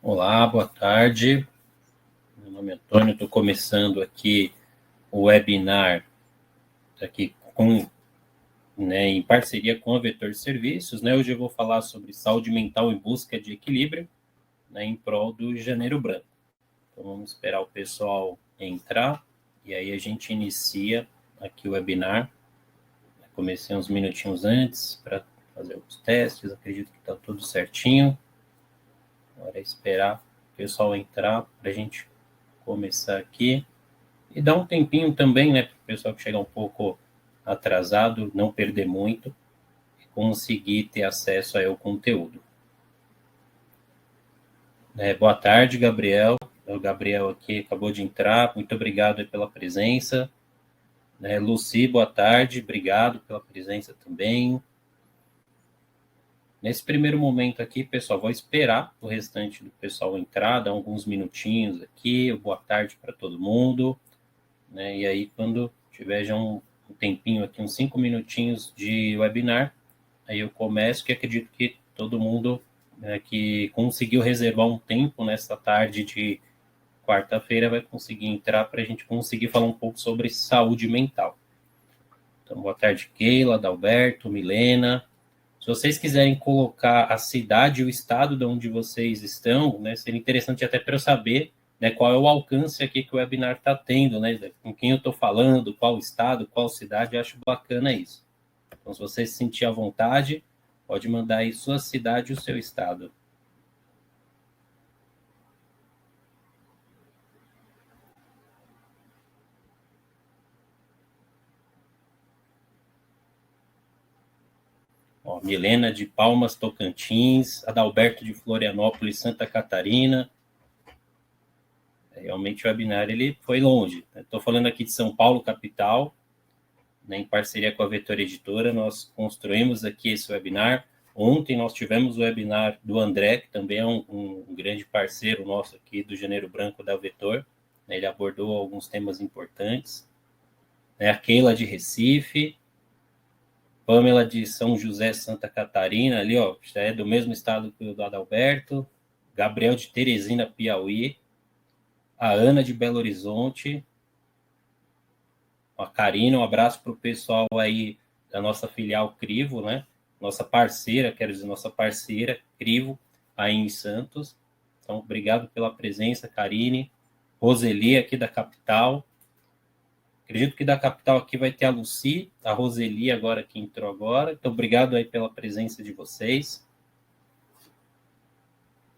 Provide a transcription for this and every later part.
Olá, boa tarde. Meu nome é Antônio, estou começando aqui o webinar aqui em parceria com a Vetor Serviços. Hoje eu vou falar sobre saúde mental em busca de equilíbrio, em prol do Janeiro Branco. Então vamos esperar o pessoal entrar e aí a gente inicia aqui o webinar. Comecei uns minutinhos antes para fazer os testes, acredito que está tudo certinho. Agora é esperar o pessoal entrar para a gente começar aqui. E dá um tempinho também, para o pessoal que chega um pouco atrasado, não perder muito e conseguir ter acesso ao conteúdo. Boa tarde, Gabriel. O Gabriel aqui acabou de entrar, muito obrigado pela presença. Luci, boa tarde, obrigado pela presença também. Nesse primeiro momento aqui, pessoal, vou esperar o restante do pessoal entrar, dar alguns minutinhos aqui, boa tarde para todo mundo. E aí, quando tiver já um tempinho aqui, uns 5 minutinhos de webinar, aí eu começo, que acredito que todo mundo que conseguiu reservar um tempo nessa tarde de quarta-feira vai conseguir entrar para a gente conseguir falar um pouco sobre saúde mental. Então, boa tarde, Keila, Adalberto, Milena. Se vocês quiserem colocar a cidade e o estado de onde vocês estão, seria interessante até para eu saber qual é o alcance aqui que o webinar está tendo, com quem eu estou falando, qual estado, qual cidade, eu acho bacana isso. Então, se você se sentir à vontade, pode mandar aí sua cidade e o seu estado. Milena de Palmas, Tocantins, Adalberto de Florianópolis, Santa Catarina. Realmente o webinar ele foi longe. Estou falando aqui de São Paulo, capital, em parceria com a Vetor Editora, nós construímos aqui esse webinar. Ontem nós tivemos o webinar do André, que também é um grande parceiro nosso aqui do Janeiro Branco da Vetor. Ele abordou alguns temas importantes. A Keila de Recife, Pamela de São José, Santa Catarina, ali, já é do mesmo estado que o do Adalberto. Gabriel de Teresina, Piauí. A Ana de Belo Horizonte. A Karina, um abraço para o pessoal aí da nossa filial Crivo, Nossa parceira, nossa parceira Crivo, aí em Santos. Então, obrigado pela presença, Karine. Roseli, aqui da capital. Acredito que da capital aqui vai ter a Luci, a Roseli agora que entrou agora. Então, obrigado aí pela presença de vocês.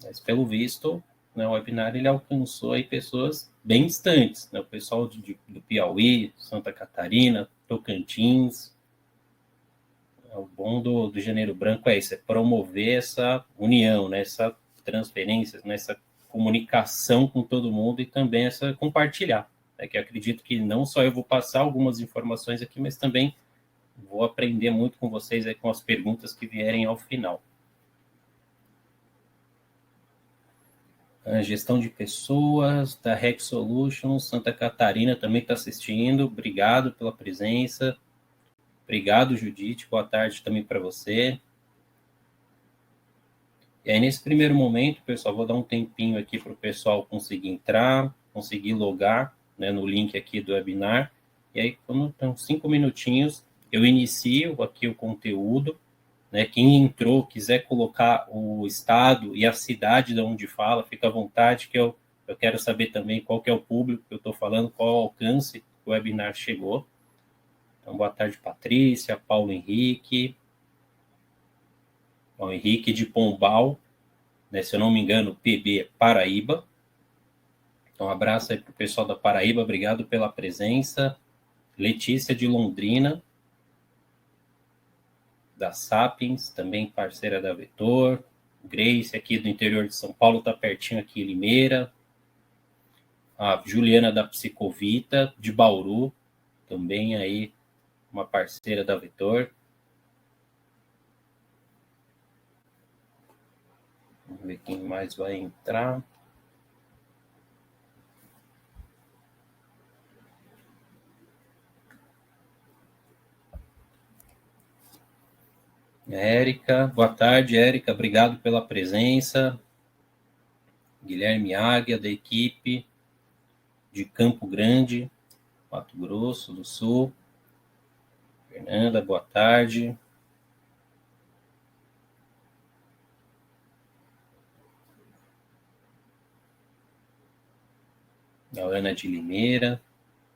Mas, pelo visto, o webinar ele alcançou aí pessoas bem distantes, O pessoal do Piauí, Santa Catarina, Tocantins. O bom do Janeiro Branco é isso, é promover essa união, essa transferência, essa comunicação com todo mundo e também essa compartilhar. Que eu acredito que não só eu vou passar algumas informações aqui, mas também vou aprender muito com vocês aí com as perguntas que vierem ao final. A gestão de pessoas da Rex Solutions, Santa Catarina também está assistindo. Obrigado pela presença. Obrigado, Judite. Boa tarde também para você. E aí, nesse primeiro momento, pessoal, vou dar um tempinho aqui para o pessoal conseguir entrar, conseguir logar no link aqui do webinar. E aí, quando estão 5 minutinhos, eu inicio aqui o conteúdo. Quem entrou, quiser colocar o estado e a cidade de onde fala, fica à vontade, que eu quero saber também qual que é o público que eu estou falando, qual é o alcance que o webinar chegou. Então, boa tarde, Patrícia, Paulo Henrique. O Henrique de Pombal, se eu não me engano, PB Paraíba. Então, um abraço aí para o pessoal da Paraíba, obrigado pela presença. Letícia de Londrina, da Sapiens, também parceira da Vetor. Grace, aqui do interior de São Paulo, está pertinho aqui em Limeira. A Juliana da Psicovita, de Bauru, também aí uma parceira da Vetor. Vamos ver quem mais vai entrar. Érica, boa tarde, Érica, obrigado pela presença. Guilherme Águia, da equipe de Campo Grande, Mato Grosso do Sul. Fernanda, boa tarde. A Ana de Limeira.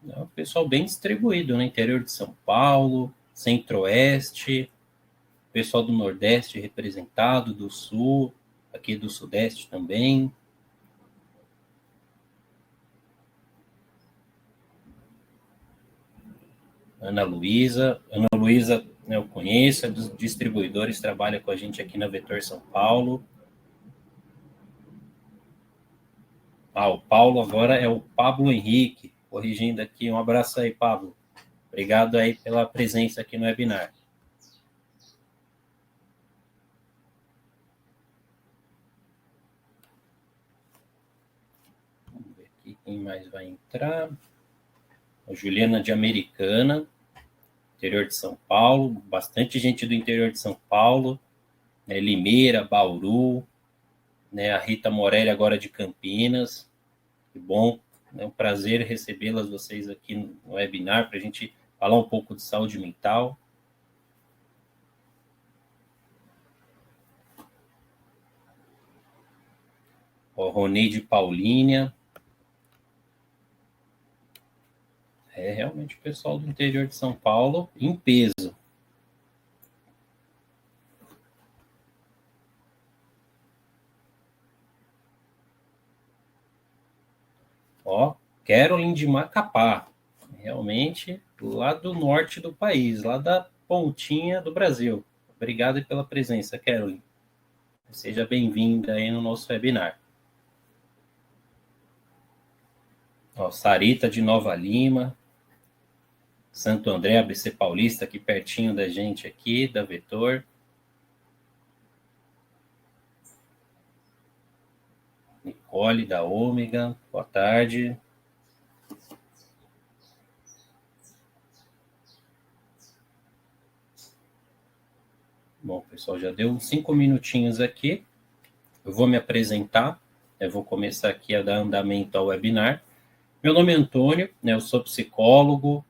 É um pessoal bem distribuído, no interior de São Paulo, Centro-Oeste, pessoal do Nordeste representado, do Sul, aqui do Sudeste também. Ana Luísa, né, eu conheço, é dos distribuidores, trabalha com a gente aqui na Vetor São Paulo. O Paulo agora é o Pablo Henrique, corrigindo aqui. Um abraço aí, Pablo. Obrigado aí pela presença aqui no webinar. Vamos ver aqui quem mais vai entrar. A Juliana de Americana, interior de São Paulo. Bastante gente do interior de São Paulo. Né, Limeira, Bauru. Né, a Rita Morelli agora de Campinas. Que bom. É um prazer recebê-las vocês aqui no webinar para a gente falar um pouco de saúde mental. O Roneide Paulínia. É realmente o pessoal do interior de São Paulo em peso. Ó, Carolyn de Macapá. Realmente lá do norte do país, lá da pontinha do Brasil. Obrigado pela presença, Carolyn. Seja bem-vinda aí no nosso webinar. Ó, Sarita de Nova Lima, Santo André, ABC Paulista, aqui pertinho da gente aqui, da Vetor. Nicole da Ômega, boa tarde. Bom, pessoal, já deu 5 minutinhos aqui. Eu vou me apresentar, eu vou começar aqui a dar andamento ao webinar. Meu nome é Antônio, né, eu sou psicólogo,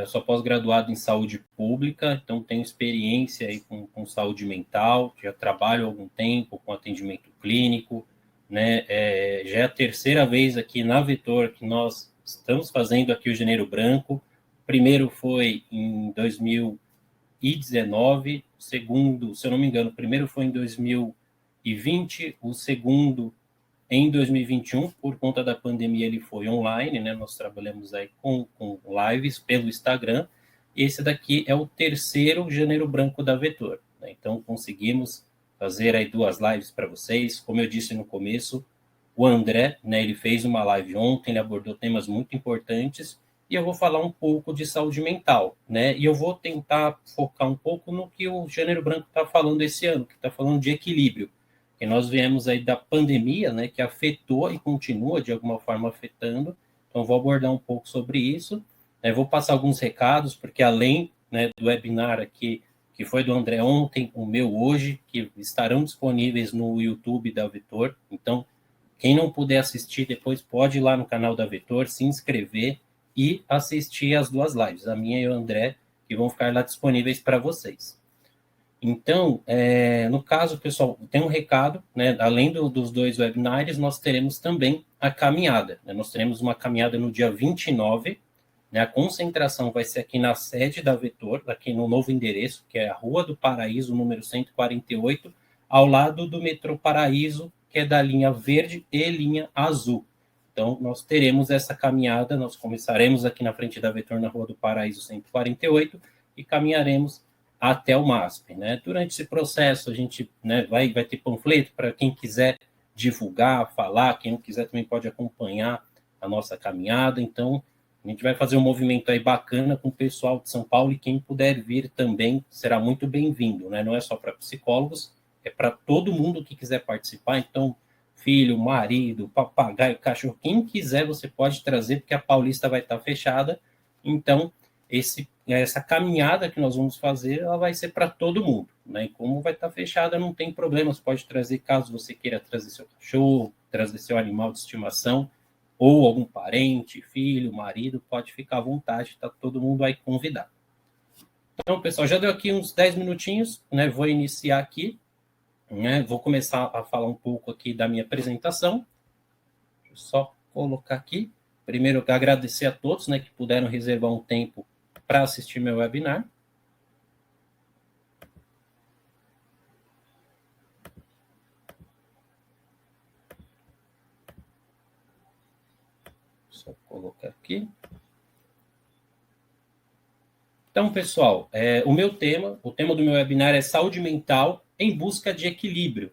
sou pós-graduado em saúde pública, então tenho experiência aí com saúde mental, já trabalho há algum tempo com atendimento clínico, né, já é a terceira vez aqui na Vetor que nós estamos fazendo aqui o Janeiro Branco. O primeiro foi em 2019, o segundo, se eu não me engano, o primeiro foi em 2020, o segundo em 2021, por conta da pandemia, ele foi online, né? Nós trabalhamos aí com lives pelo Instagram. Esse daqui é o terceiro Janeiro Branco da Vetor, né? Então, conseguimos fazer aí 2 lives para vocês. Como eu disse no começo, o André, né, ele fez uma live ontem, ele abordou temas muito importantes, e eu vou falar um pouco de saúde mental, né? E eu vou tentar focar um pouco no que o Janeiro Branco está falando esse ano, que está falando de equilíbrio. Que nós viemos aí da pandemia, né, que afetou e continua de alguma forma afetando. Então, vou abordar um pouco sobre isso. Vou passar alguns recados, porque além, né, do webinar aqui, que foi do André ontem, o meu hoje, que estarão disponíveis no YouTube da Vetor. Então, quem não puder assistir depois pode ir lá no canal da Vetor, se inscrever e assistir as 2 lives, a minha e o André, que vão ficar lá disponíveis para vocês. Então, no caso, pessoal, tem um recado, né? Além dos 2 webinars, nós teremos também a caminhada, né? Nós teremos uma caminhada no dia 29, né? A concentração vai ser aqui na sede da Vetor, aqui no novo endereço, que é a Rua do Paraíso, número 148, ao lado do metrô Paraíso, que é da linha verde e linha azul. Então, nós teremos essa caminhada, nós começaremos aqui na frente da Vetor, na Rua do Paraíso 148, e caminharemos até o MASP, né? Durante esse processo, a gente, né, vai ter panfleto para quem quiser divulgar, falar, quem não quiser também pode acompanhar a nossa caminhada. Então, a gente vai fazer um movimento aí bacana com o pessoal de São Paulo, e quem puder vir também será muito bem-vindo, né? Não é só para psicólogos, é para todo mundo que quiser participar. Então, filho, marido, papagaio, cachorro, quem quiser você pode trazer, porque a Paulista vai estar fechada. Então, essa caminhada que nós vamos fazer, ela vai ser para todo mundo, né? E como vai estar fechada, não tem problema, você pode trazer, caso você queira trazer seu cachorro, trazer seu animal de estimação, ou algum parente, filho, marido, pode ficar à vontade, está todo mundo aí convidado. Então, pessoal, já deu aqui uns 10 minutinhos, né? Vou iniciar aqui, né? Vou começar a falar um pouco aqui da minha apresentação. Deixa eu só colocar aqui. Primeiro, eu quero agradecer a todos, né, que puderam reservar um tempo para assistir meu webinar. Só colocar aqui. Então, pessoal, o tema do meu webinar é saúde mental em busca de equilíbrio,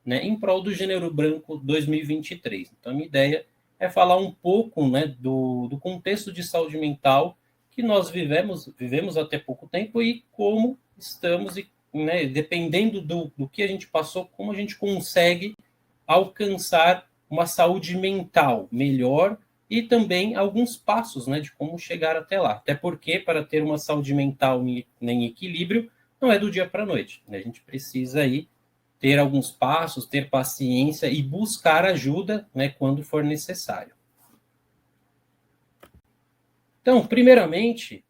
né, em prol do Janeiro Branco 2023. Então, a minha ideia é falar um pouco, né, do contexto de saúde mental que nós vivemos até pouco tempo e como estamos, né, dependendo do que a gente passou, como a gente consegue alcançar uma saúde mental melhor e também alguns passos, né, de como chegar até lá. Até porque, para ter uma saúde mental em equilíbrio, não é do dia para a noite, né? A gente precisa aí ter alguns passos, ter paciência e buscar ajuda, né, quando for necessário. Então, primeiramente,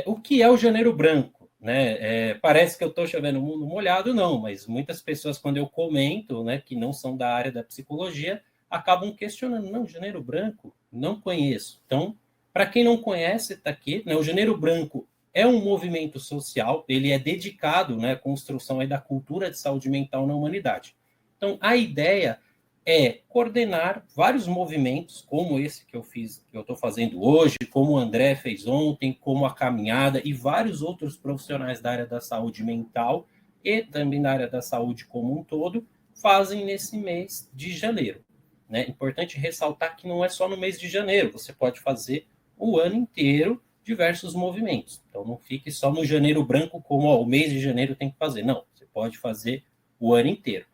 o que é o Janeiro Branco? Né? Parece que eu estou chovendo no mundo molhado, não, mas muitas pessoas, quando eu comento, né, que não são da área da psicologia, acabam questionando, não, Janeiro Branco, não conheço. Então, para quem não conhece, está aqui, né, o Janeiro Branco é um movimento social, ele é dedicado, né, à construção aí da cultura de saúde mental na humanidade. Então, a ideia é coordenar vários movimentos, como esse que eu estou fazendo hoje, como o André fez ontem, como a caminhada e vários outros profissionais da área da saúde mental e também da área da saúde como um todo, fazem nesse mês de janeiro. Né? Importante ressaltar que não é só no mês de janeiro, você pode fazer o ano inteiro diversos movimentos. Então não fique só no Janeiro Branco como o mês de janeiro tem que fazer. Não, você pode fazer o ano inteiro.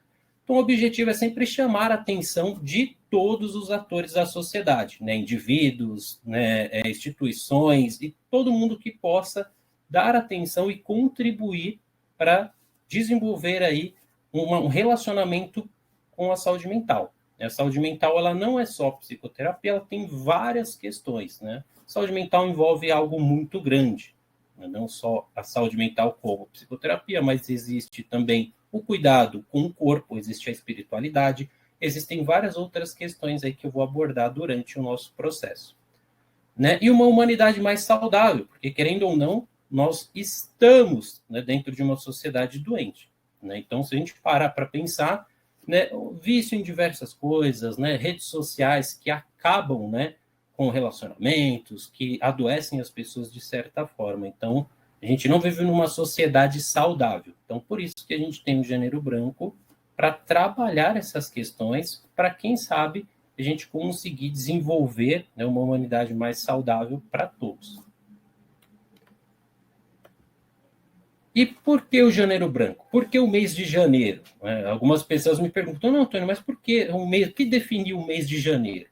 Então, o objetivo é sempre chamar a atenção de todos os atores da sociedade, né? Indivíduos, né? Instituições e todo mundo que possa dar atenção e contribuir para desenvolver aí um relacionamento com a saúde mental. A saúde mental ela não é só psicoterapia, ela tem várias questões, né? A saúde mental envolve algo muito grande, né? Não só a saúde mental como psicoterapia, mas existe também o cuidado com o corpo, existe a espiritualidade, existem várias outras questões aí que eu vou abordar durante o nosso processo. Né? E uma humanidade mais saudável, porque querendo ou não, nós estamos, né, dentro de uma sociedade doente. Né? Então, se a gente parar para pensar, né, o vício em diversas coisas, né, redes sociais que acabam, né, com relacionamentos, que adoecem as pessoas de certa forma. Então, a gente não vive numa sociedade saudável. Então, por isso que a gente tem o Janeiro Branco para trabalhar essas questões, para quem sabe a gente conseguir desenvolver, né, uma humanidade mais saudável para todos. E por que o Janeiro Branco? Por que o mês de janeiro? Algumas pessoas me perguntam, não, Antônio, mas por que o mês? O que definiu o mês de janeiro?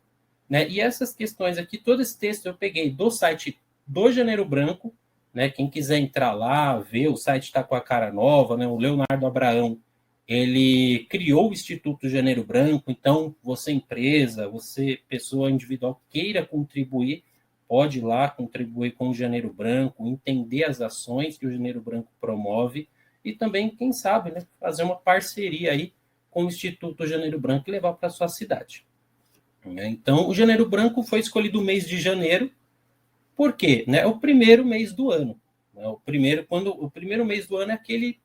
Né? E essas questões aqui, todo esse texto eu peguei do site do Janeiro Branco, né? Quem quiser entrar lá, ver, o site está com a cara nova, né? O Leonardo Abraão, ele criou o Instituto Janeiro Branco, então você empresa, você pessoa individual queira contribuir, pode ir lá contribuir com o Janeiro Branco, entender as ações que o Janeiro Branco promove e também, quem sabe, né, fazer uma parceria aí com o Instituto Janeiro Branco e levar para a sua cidade. Então, o Janeiro Branco foi escolhido o mês de janeiro, por quê? Né? É o primeiro mês do ano. O primeiro mês do ano é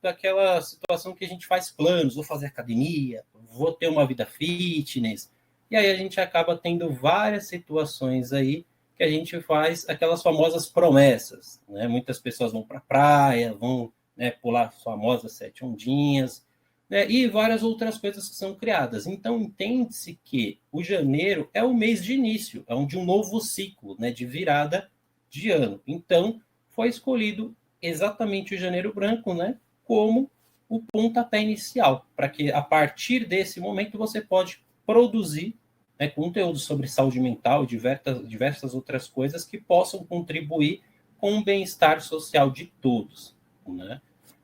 aquela situação que a gente faz planos, vou fazer academia, vou ter uma vida fitness, e aí a gente acaba tendo várias situações aí que a gente faz aquelas famosas promessas. Né? Muitas pessoas vão para a praia, vão, né, pular as famosas 7 ondinhas, né? E várias outras coisas que são criadas. Então, entende-se que o janeiro é o mês de início, é de um novo ciclo, né, de virada de ano. Então, foi escolhido exatamente o Janeiro Branco, né, como o pontapé inicial, para que a partir desse momento você pode produzir, né, conteúdo sobre saúde mental e diversas outras coisas que possam contribuir com o bem-estar social de todos, né?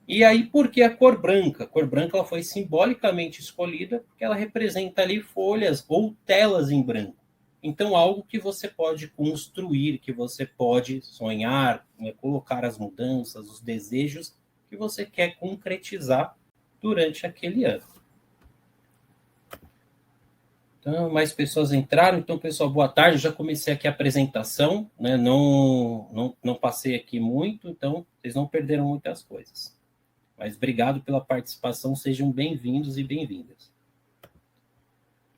E aí, por que a cor branca? A cor branca ela foi simbolicamente escolhida porque ela representa ali folhas ou telas em branco. Então, algo que você pode construir, que você pode sonhar, né, colocar as mudanças, os desejos que você quer concretizar durante aquele ano. Então, mais pessoas entraram. Então, pessoal, boa tarde. Eu já comecei aqui a apresentação, né? Não passei aqui muito, então vocês não perderam muitas coisas. Mas obrigado pela participação, sejam bem-vindos e bem-vindas.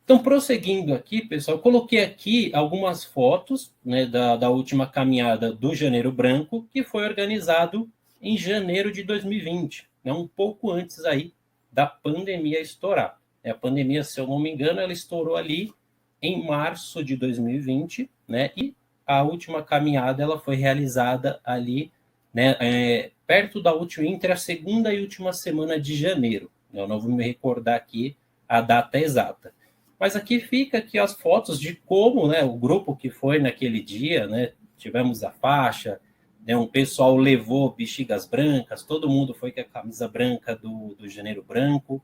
Então, prosseguindo aqui, pessoal, eu coloquei aqui algumas fotos, né, da última caminhada do Janeiro Branco, que foi organizado em janeiro de 2020, né, um pouco antes aí da pandemia estourar. A pandemia, se eu não me engano, ela estourou ali em março de 2020, né, e a última caminhada ela foi realizada ali, né, perto da última, entre a segunda e última semana de janeiro. Eu não vou me recordar aqui a data exata. Mas aqui fica aqui as fotos de como, né, o grupo que foi naquele dia, né, tivemos a faixa, né, um pessoal levou bexigas brancas, todo mundo foi com a camisa branca do Janeiro Branco.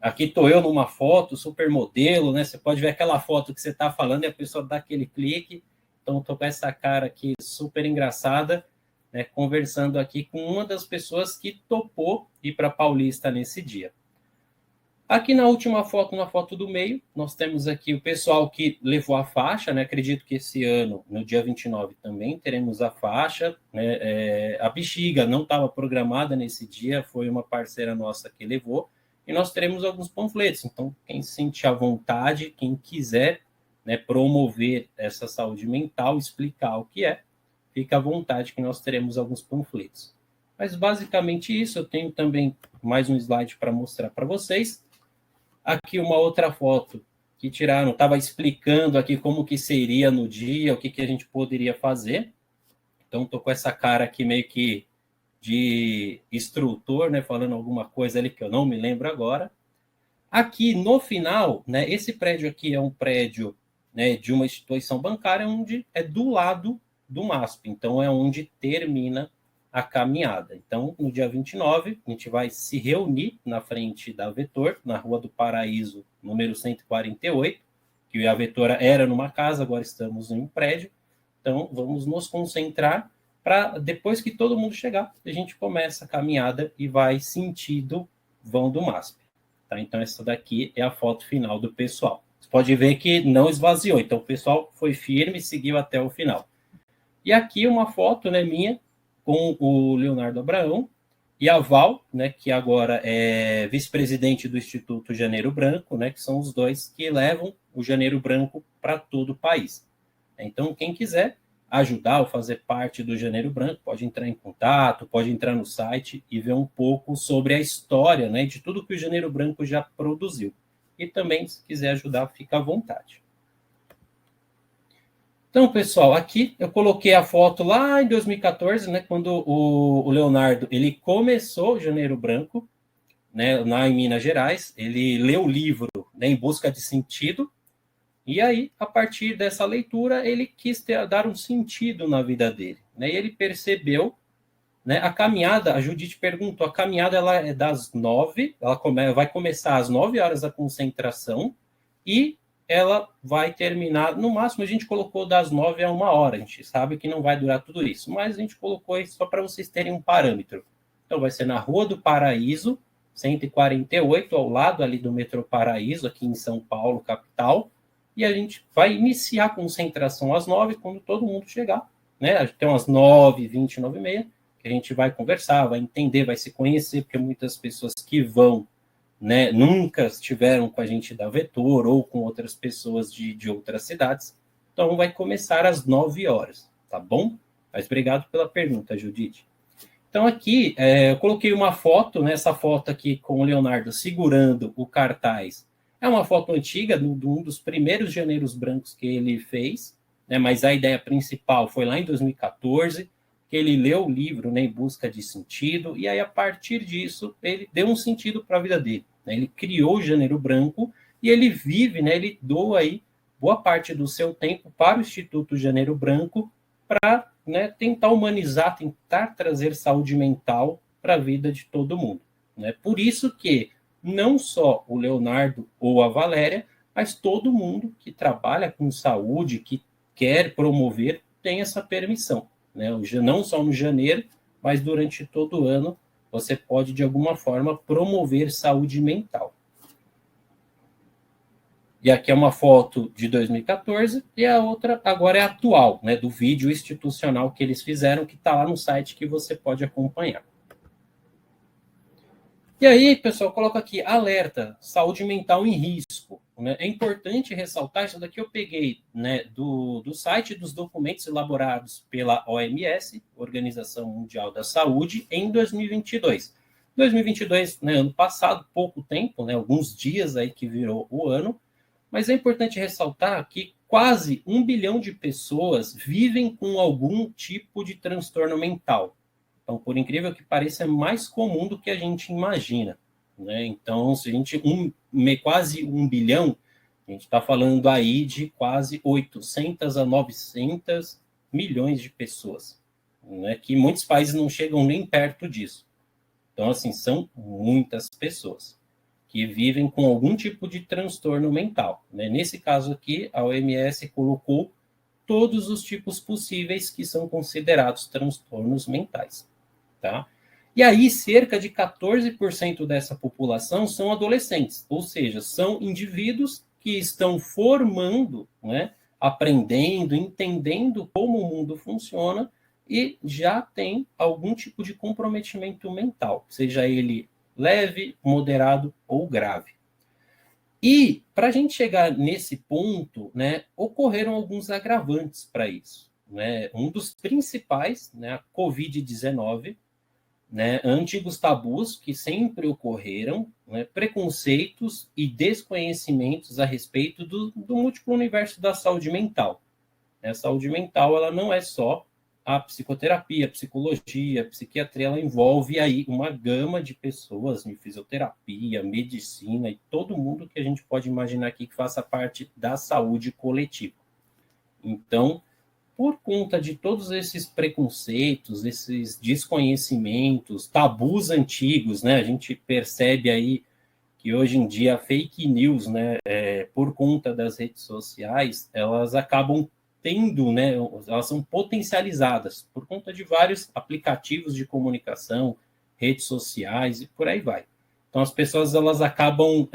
Aqui estou eu numa foto, super modelo, né, você pode ver aquela foto que você está falando e a pessoa dá aquele clique. Então, estou com essa cara aqui super engraçada, né, conversando aqui com uma das pessoas que topou ir para Paulista nesse dia. Aqui na última foto, na foto do meio, nós temos aqui o pessoal que levou a faixa, né? Acredito que esse ano, no dia 29, também teremos a faixa, né? A bexiga não estava programada nesse dia, foi uma parceira nossa que levou, e nós teremos alguns panfletos. Então, quem se sentir à vontade, quem quiser, né, promover essa saúde mental, explicar o que é, fica à vontade que nós teremos alguns panfletos. Mas basicamente isso, eu tenho também mais um slide para mostrar para vocês. Aqui uma outra foto que tiraram, estava explicando aqui como que seria no dia, o que, que a gente poderia fazer. Então, estou com essa cara aqui meio que de instrutor, né, falando alguma coisa ali que eu não me lembro agora. Aqui no final, né, esse prédio aqui é um prédio, né, de uma instituição bancária onde é do lado do MASP, então é onde termina a caminhada. Então, no dia 29, a gente vai se reunir na frente da Vetor, na Rua do Paraíso, número 148, que a Vetor era numa casa, agora estamos em um prédio. Então, vamos nos concentrar para, depois que todo mundo chegar, a gente começa a caminhada e vai sentido vão do MASP. Tá? Então, essa daqui é a foto final do pessoal. Você pode ver que não esvaziou, então o pessoal foi firme e seguiu até o final. E aqui uma foto, né, minha, com o Leonardo Abraão e a Val, né, que agora é vice-presidente do Instituto Janeiro Branco, né, que são os dois que levam o Janeiro Branco para todo o país. Então, quem quiser ajudar ou fazer parte do Janeiro Branco, pode entrar em contato, pode entrar no site e ver um pouco sobre a história, né, de tudo que o Janeiro Branco já produziu. E também, se quiser ajudar, fica à vontade. Então, pessoal, aqui eu coloquei a foto lá em 2014, né, quando o Leonardo ele começou o Janeiro Branco, né, lá em Minas Gerais. Ele leu o livro, né, Em Busca de Sentido, e aí, a partir dessa leitura, ele quis dar um sentido na vida dele. Né, e ele percebeu, né, a caminhada, a Judite perguntou, a caminhada ela é das 9, vai começar às 9 horas a concentração, e ela vai terminar, no máximo a gente colocou das 9 a 1 hora, a gente sabe que não vai durar tudo isso, mas a gente colocou isso só para vocês terem um parâmetro. Então vai ser na Rua do Paraíso, 148, ao lado ali do metrô Paraíso, aqui em São Paulo, capital, e a gente vai iniciar a concentração às 9, quando todo mundo chegar, né? Tem umas 9h20, 9h30, que a gente vai conversar, vai entender, vai se conhecer, porque muitas pessoas que vão, né, nunca estiveram com a gente da Vetor ou com outras pessoas de outras cidades. Então, vai começar às 9 horas, tá bom? Mas obrigado pela pergunta, Judite. Então, aqui, eu coloquei uma foto, né, essa foto aqui com o Leonardo segurando o cartaz. É uma foto antiga, de um dos primeiros Janeiros Brancos que ele fez, né, mas a ideia principal foi lá em 2014, que ele leu o livro, né, Em Busca de Sentido, e aí, a partir disso, ele deu um sentido para a vida dele. Né? Ele criou o Janeiro Branco e ele vive, né, ele doa aí boa parte do seu tempo para o Instituto Janeiro Branco para, né, tentar humanizar, tentar trazer saúde mental para a vida de todo mundo. Né? Por isso que não só o Leonardo ou a Valéria, mas todo mundo que trabalha com saúde, que quer promover, tem essa permissão. Né? Não só no janeiro, mas durante todo o ano, você pode, de alguma forma, promover saúde mental. E aqui é uma foto de 2014 e a outra agora é atual, né, do vídeo institucional que eles fizeram, que está lá no site que você pode acompanhar. E aí, pessoal, coloca aqui, alerta, saúde mental em risco. Né? É importante ressaltar, isso daqui eu peguei, né, do site dos documentos elaborados pela OMS, Organização Mundial da Saúde, em 2022. 2022, né, ano passado, pouco tempo, né, alguns dias aí que virou o ano, mas é importante ressaltar que quase 1 bilhão de pessoas vivem com algum tipo de transtorno mental. Então, por incrível que pareça, é mais comum do que a gente imagina. Né? Então, se a gente quase 1 bilhão, a gente está falando aí de quase 800 a 900 milhões de pessoas, né? Que muitos países não chegam nem perto disso. Então, assim, são muitas pessoas que vivem com algum tipo de transtorno mental. Né? Nesse caso aqui, a OMS colocou todos os tipos possíveis que são considerados transtornos mentais. Tá? E aí, cerca de 14% dessa população são adolescentes, ou seja, são indivíduos que estão formando, né, aprendendo, entendendo como o mundo funciona e já tem algum tipo de comprometimento mental, seja ele leve, moderado ou grave. E, para a gente chegar nesse ponto, né, ocorreram alguns agravantes para isso. Né? Um dos principais, né, a Covid-19, né, antigos tabus que sempre ocorreram, né, preconceitos e desconhecimentos a respeito do múltiplo universo da saúde mental. A saúde mental ela não é só a psicoterapia, a psicologia, a psiquiatria, ela envolve aí uma gama de pessoas, de fisioterapia, medicina e todo mundo que a gente pode imaginar aqui que faça parte da saúde coletiva. Então, por conta de todos esses preconceitos, esses desconhecimentos, tabus antigos, né? A gente percebe aí que hoje em dia a fake news, né, por conta das redes sociais, elas acabam tendo, né, elas são potencializadas por conta de vários aplicativos de comunicação, redes sociais e por aí vai. Então as pessoas elas acabam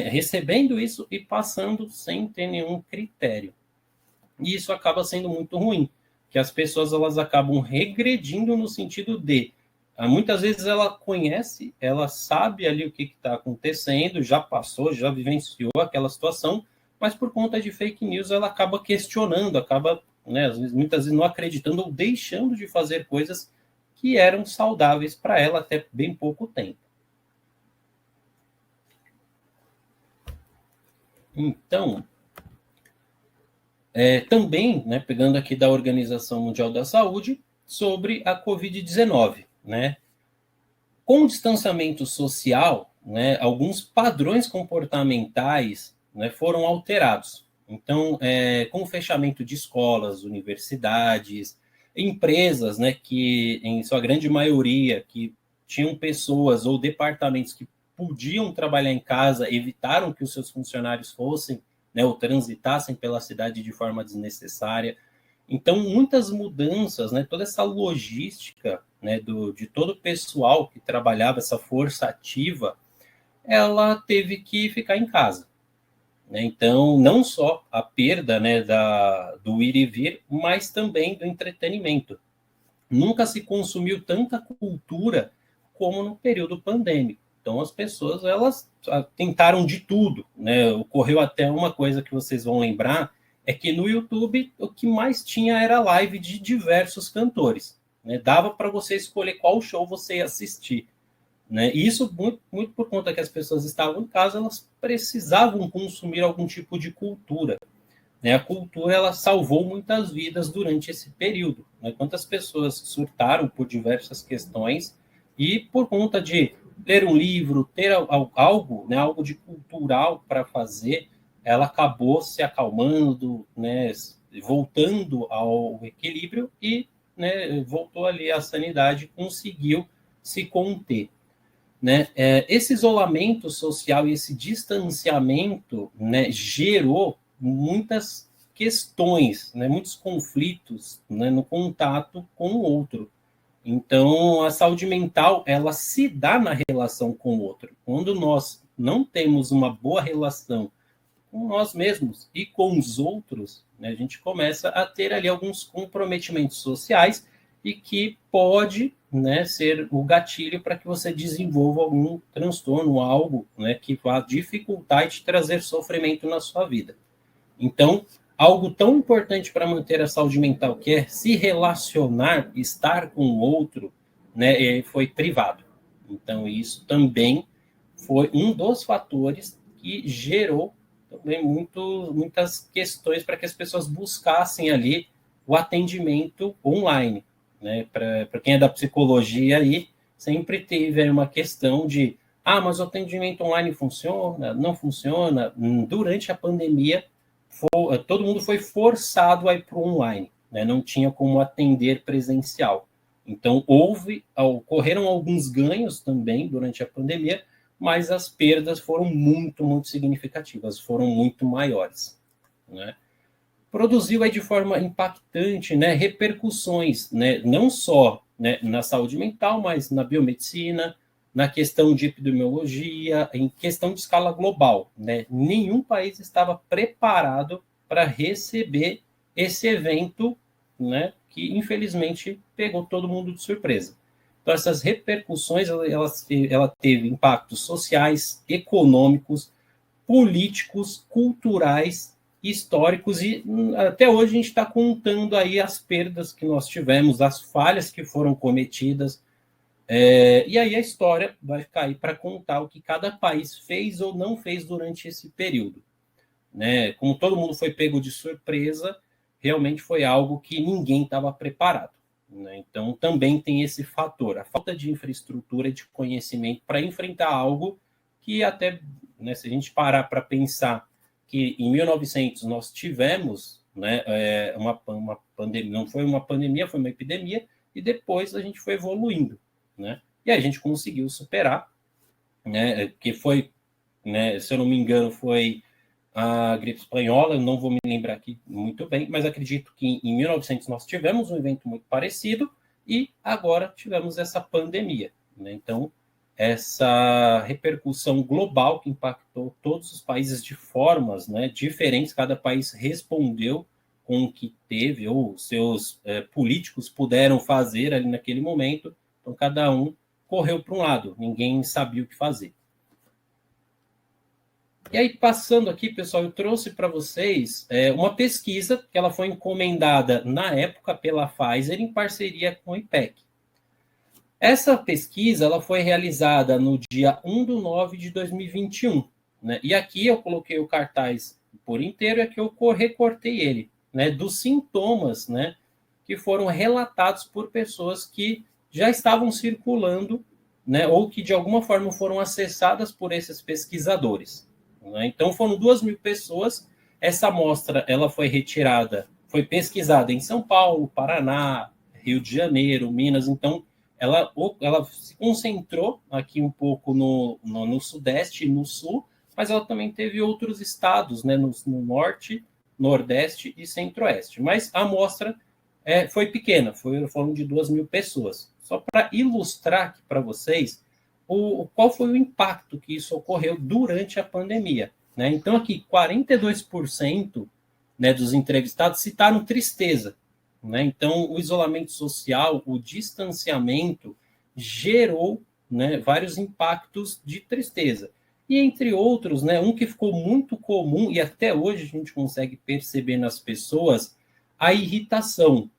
recebendo isso e passando sem ter nenhum critério. E isso acaba sendo muito ruim, que as pessoas elas acabam regredindo no sentido de, muitas vezes ela conhece, ela sabe ali o que está acontecendo, já passou, já vivenciou aquela situação, mas por conta de fake news ela acaba questionando, acaba, né, muitas vezes não acreditando ou deixando de fazer coisas que eram saudáveis para ela até bem pouco tempo. Então, também, né, pegando aqui da Organização Mundial da Saúde, sobre a Covid-19, né? Com o distanciamento social, né, alguns padrões comportamentais, né, foram alterados. Então, com o fechamento de escolas, universidades, empresas, né, que, em sua grande maioria, que tinham pessoas ou departamentos que podiam trabalhar em casa, evitaram que os seus funcionários fossem, né, ou transitassem pela cidade de forma desnecessária. Então, muitas mudanças, né, toda essa logística, né, de todo o pessoal que trabalhava, essa força ativa, ela teve que ficar em casa. Né? Então, não só a perda, né, do ir e vir, mas também do entretenimento. Nunca se consumiu tanta cultura como no período pandêmico. Então, as pessoas elas tentaram de tudo. Né? Ocorreu até uma coisa que vocês vão lembrar, é que no YouTube o que mais tinha era live de diversos cantores. Né? Dava para você escolher qual show você ia assistir. Né? E isso muito, muito por conta que as pessoas estavam em casa, elas precisavam consumir algum tipo de cultura. Né? A cultura ela salvou muitas vidas durante esse período. Né? Quantas pessoas surtaram por diversas questões e por conta de ler um livro, ter algo, né, algo de cultural para fazer, ela acabou se acalmando, né, voltando ao equilíbrio e, né, voltou ali à sanidade, conseguiu se conter. Né? Esse isolamento social e esse distanciamento, né, gerou muitas questões, né, muitos conflitos, né, no contato com o outro. Então, a saúde mental, ela se dá na relação com o outro. Quando nós não temos uma boa relação com nós mesmos e com os outros, né, a gente começa a ter ali alguns comprometimentos sociais e que pode, né, ser o gatilho para que você desenvolva algum transtorno, algo, né, que vá dificultar e te trazer sofrimento na sua vida. Então, algo tão importante para manter a saúde mental, que é se relacionar, estar com o outro, né, foi privado. Então, isso também foi um dos fatores que gerou também muitas questões para que as pessoas buscassem ali o atendimento online. Né? Para quem é da psicologia aí, sempre teve uma questão de mas o atendimento online funciona? Não funciona? Durante a pandemia, todo mundo foi forçado a ir para o online, né? Não tinha como atender presencial. Então, ocorreram alguns ganhos também durante a pandemia, mas as perdas foram muito significativas, foram muito maiores. Né? Produziu aí de forma impactante, né, repercussões, né, não só, né, na saúde mental, mas na biomedicina, na questão de epidemiologia, em questão de escala global. Né? Nenhum país estava preparado para receber esse evento, né, que infelizmente pegou todo mundo de surpresa. Então, essas repercussões, ela teve impactos sociais, econômicos, políticos, culturais, históricos, e até hoje a gente está contando aí as perdas que nós tivemos, as falhas que foram cometidas, e aí a história vai ficar aí para contar o que cada país fez ou não fez durante esse período. Né? Como todo mundo foi pego de surpresa, realmente foi algo que ninguém estava preparado. Né? Então, também tem esse fator, a falta de infraestrutura e de conhecimento para enfrentar algo que até, né, se a gente parar para pensar que em 1900 nós tivemos, né, uma pandemia, não foi uma pandemia, foi uma epidemia, e depois a gente foi evoluindo. Né? E a gente conseguiu superar, né, que foi, né, se eu não me engano, foi a gripe espanhola, eu não vou me lembrar aqui muito bem, mas acredito que em 1900 nós tivemos um evento muito parecido e agora tivemos essa pandemia. Né? Então, essa repercussão global que impactou todos os países de formas, né, diferentes, cada país respondeu com o que teve, ou seus políticos puderam fazer ali naquele momento, então cada um correu para um lado, ninguém sabia o que fazer. E aí, passando aqui, pessoal, eu trouxe para vocês uma pesquisa que ela foi encomendada, na época, pela Pfizer, em parceria com o IPEC. Essa pesquisa ela foi realizada no dia 1/9 de 2021. Né? E aqui eu coloquei o cartaz por inteiro, e aqui eu recortei ele, né, dos sintomas, né, que foram relatados por pessoas que já estavam circulando, né, ou que de alguma forma foram acessadas por esses pesquisadores. Né? Então, foram 2.000 pessoas. Essa amostra ela foi retirada, foi pesquisada em São Paulo, Paraná, Rio de Janeiro, Minas. Então, ela se concentrou aqui um pouco no Sudeste e no Sul, mas ela também teve outros estados, né, no Norte, Nordeste e Centro-Oeste. Mas a amostra foi pequena, foram de 2.000 pessoas. Só para ilustrar aqui para vocês qual foi o impacto que isso ocorreu durante a pandemia. Né? Então, aqui, 42%, né, dos entrevistados citaram tristeza. Né? Então, o isolamento social, o distanciamento, gerou, né, vários impactos de tristeza. E, entre outros, né, um que ficou muito comum, e até hoje a gente consegue perceber nas pessoas, a irritação.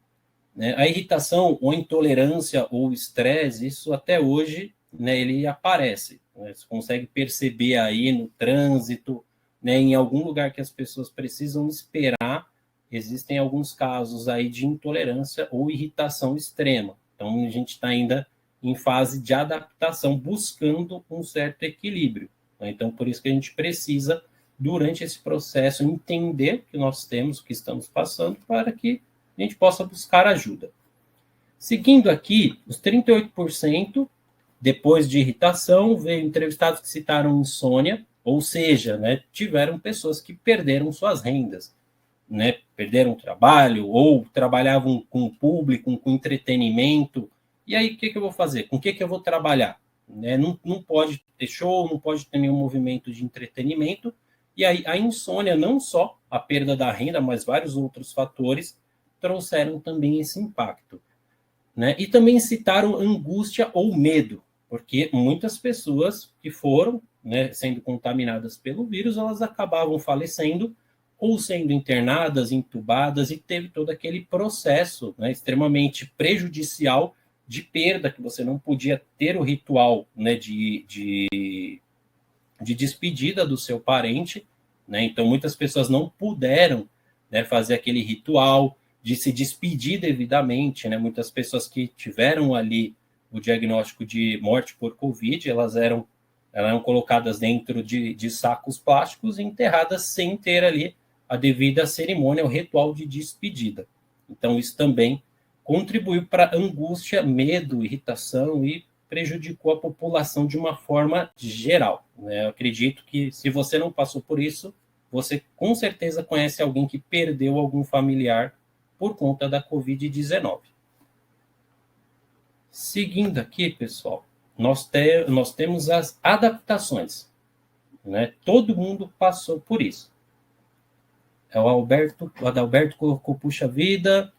Né? A irritação, ou intolerância, ou estresse, isso até hoje, né, ele aparece. Né? Você consegue perceber aí no trânsito, né, em algum lugar que as pessoas precisam esperar, existem alguns casos aí de intolerância ou irritação extrema. Então, a gente está ainda em fase de adaptação, buscando um certo equilíbrio. Né? Então, por isso que a gente precisa durante esse processo, entender o que nós temos, o que estamos passando, para que a gente possa buscar ajuda. Seguindo aqui, os 38%, depois de irritação, veio entrevistados que citaram insônia, ou seja, né, tiveram pessoas que perderam suas rendas, né, perderam o trabalho, ou trabalhavam com o público, com entretenimento. E aí, o que eu vou fazer? Com o que eu vou trabalhar? Né, não pode ter show, não pode ter nenhum movimento de entretenimento. E aí, a insônia, não só a perda da renda, mas vários outros fatores, trouxeram também esse impacto. Né? E também citaram angústia ou medo, porque muitas pessoas que foram, né, sendo contaminadas pelo vírus, elas acabavam falecendo ou sendo internadas, entubadas, e teve todo aquele processo, né, extremamente prejudicial de perda, que você não podia ter o ritual, né, de despedida do seu parente, né? Então muitas pessoas não puderam, né, fazer aquele ritual de se despedir devidamente, né? Muitas pessoas que tiveram ali o diagnóstico de morte por Covid, elas eram colocadas dentro de sacos plásticos e enterradas sem ter ali a devida cerimônia, o ritual de despedida. Então isso também contribuiu para angústia, medo, irritação e prejudicou a população de uma forma geral. Né? Eu acredito que se você não passou por isso, você com certeza conhece alguém que perdeu algum familiar por conta da Covid-19. Seguindo aqui, pessoal, nós temos as adaptações. Né? Todo mundo passou por isso. O Adalberto colocou, puxa vida.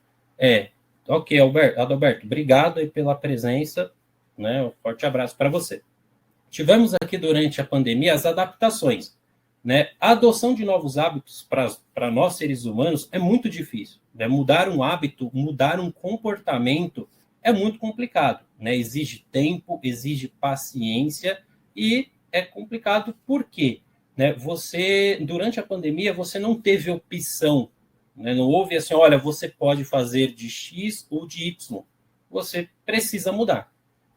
Ok, Adalberto, obrigado aí pela presença. Né? Um forte abraço para você. Tivemos aqui durante a pandemia as adaptações. Né? A adoção de novos hábitos para nós seres humanos é muito difícil. Né? Mudar um hábito, mudar um comportamento é muito complicado. Né? Exige tempo, exige paciência e é complicado porque, né, durante a pandemia, você não teve opção. Né? Não houve assim, olha, você pode fazer de X ou de Y. Você precisa mudar.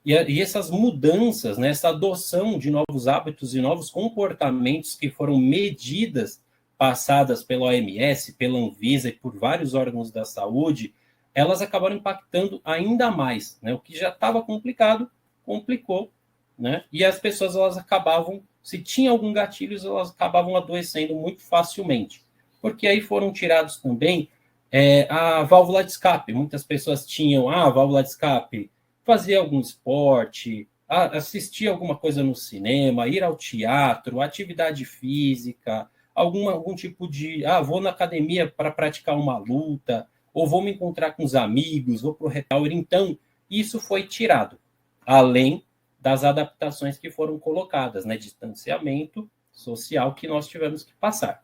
E essas mudanças, né, essa adoção de novos hábitos e novos comportamentos que foram medidas passadas pela OMS, pela Anvisa e por vários órgãos da saúde, elas acabaram impactando ainda mais. Né? O que já estava complicado, complicou. Né? E as pessoas, elas acabavam, se tinha algum gatilho, elas acabavam adoecendo muito facilmente. Porque aí foram tirados também a válvula de escape. Muitas pessoas tinham a válvula de escape, fazer algum esporte, assistir alguma coisa no cinema, ir ao teatro, atividade física, algum tipo de... vou na academia para praticar uma luta, ou vou me encontrar com os amigos, vou para o happy hour. Então, isso foi tirado, além das adaptações que foram colocadas, né? Distanciamento social que nós tivemos que passar.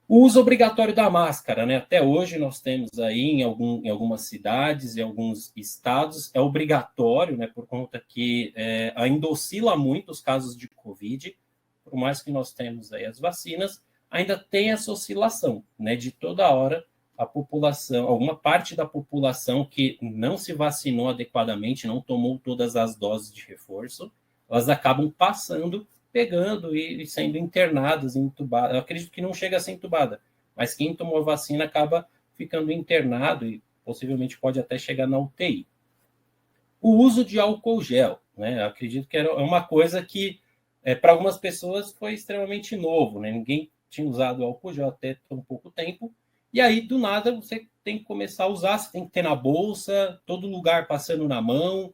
O uso obrigatório da máscara, né? Até hoje nós temos aí em algumas cidades e alguns estados, é obrigatório, né? Por conta que ainda oscila muito os casos de Covid, por mais que nós temos aí as vacinas, ainda tem essa oscilação, né? De toda hora a população, alguma parte da população que não se vacinou adequadamente, não tomou todas as doses de reforço, elas acabam pegando e sendo internadas, entubadas. Eu acredito que não chega a ser entubada, mas quem tomou a vacina acaba ficando internado e possivelmente pode até chegar na UTI. O uso de álcool gel, né? Eu acredito que é uma coisa que para algumas pessoas foi extremamente novo, né? Ninguém tinha usado álcool gel até tão pouco tempo, e aí do nada você tem que começar a usar, você tem que ter na bolsa, todo lugar passando na mão,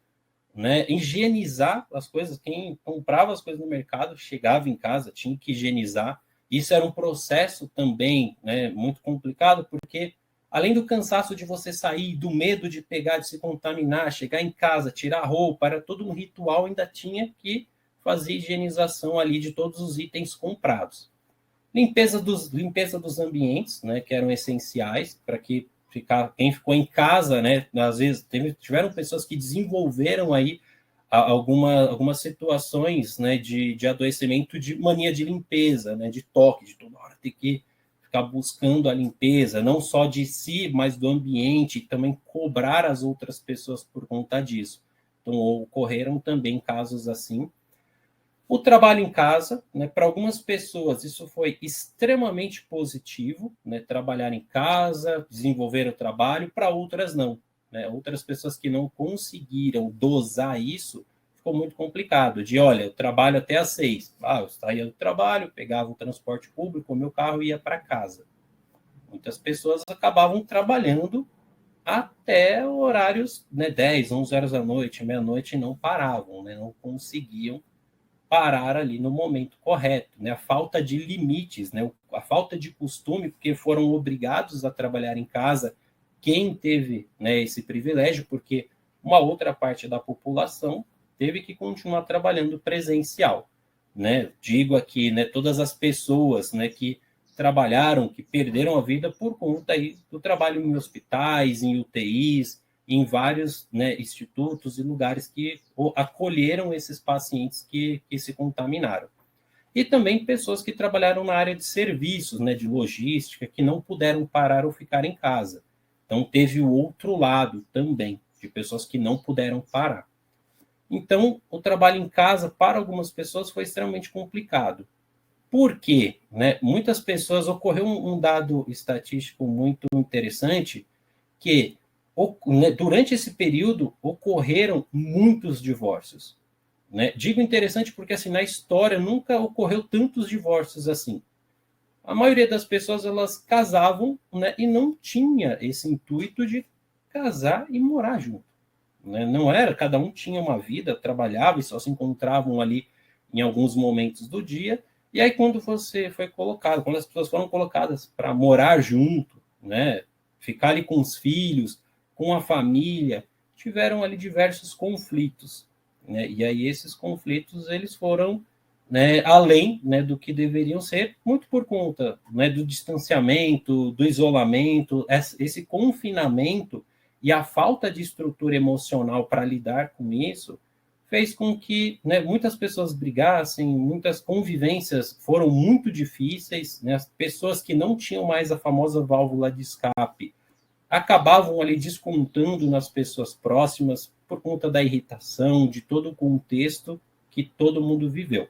né? Higienizar as coisas. Quem comprava as coisas no mercado chegava em casa, tinha que higienizar. Isso era um processo também, né, muito complicado, porque além do cansaço de você sair, do medo de pegar, de se contaminar, chegar em casa, tirar a roupa, era todo um ritual, ainda tinha que fazer higienização ali de todos os itens comprados. Limpeza dos ambientes, né, que eram essenciais para que quem ficou em casa, né, às vezes tiveram pessoas que desenvolveram aí algumas situações, né, de adoecimento, de mania de limpeza, né, de toque, de toda hora ter que ficar buscando a limpeza, não só de si, mas do ambiente, e também cobrar as outras pessoas por conta disso. Então, ocorreram também casos assim. O trabalho em casa, né, para algumas pessoas isso foi extremamente positivo, né, trabalhar em casa, desenvolver o trabalho, para outras não. Né, outras pessoas que não conseguiram dosar isso, ficou muito complicado, de olha, eu trabalho até às 6, eu saía do trabalho, pegava o transporte público, o meu carro e ia para casa. Muitas pessoas acabavam trabalhando até horários, né, 10, 11 horas da noite, meia-noite, não paravam, né, não conseguiam parar ali no momento correto, né? A falta de limites, né? A falta de costume, porque foram obrigados a trabalhar em casa, quem teve, né, esse privilégio, porque uma outra parte da população teve que continuar trabalhando presencial, né? Digo aqui, né, todas as pessoas, né, que trabalharam, que perderam a vida por conta aí do trabalho em hospitais, em UTIs, em vários, né, institutos e lugares que acolheram esses pacientes que se contaminaram. E também pessoas que trabalharam na área de serviços, né, de logística, que não puderam parar ou ficar em casa. Então, teve o outro lado também, de pessoas que não puderam parar. Então, o trabalho em casa, para algumas pessoas, foi extremamente complicado. Por quê? Né? Muitas pessoas, ocorreu um dado estatístico muito interessante, que durante esse período ocorreram muitos divórcios. Né? Digo interessante porque assim, na história nunca ocorreu tantos divórcios assim. A maioria das pessoas elas casavam, né, e não tinha esse intuito de casar e morar junto. Né? Não era, cada um tinha uma vida, trabalhava e só se encontravam ali em alguns momentos do dia. E aí quando você foi colocado, quando as pessoas foram colocadas para morar junto, né, ficar ali com os filhos, com a família, tiveram ali diversos conflitos, né? E aí esses conflitos eles foram, né, além, né, do que deveriam ser, muito por conta, né, do distanciamento, do isolamento, esse confinamento e a falta de estrutura emocional para lidar com isso fez com que, né, muitas pessoas brigassem, muitas convivências foram muito difíceis, né, as pessoas que não tinham mais a famosa válvula de escape acabavam ali descontando nas pessoas próximas por conta da irritação, de todo o contexto que todo mundo viveu.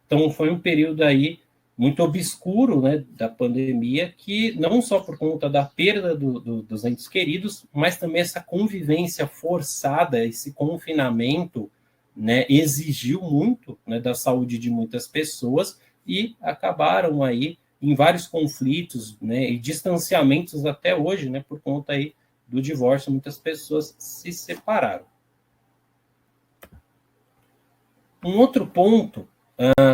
Então, foi um período aí muito obscuro, né, da pandemia, que não só por conta da perda dos entes queridos, mas também essa convivência forçada, esse confinamento, né, exigiu muito, né, da saúde de muitas pessoas e acabaram aí em vários conflitos, né, e distanciamentos até hoje, né, por conta aí do divórcio, muitas pessoas se separaram. Um outro ponto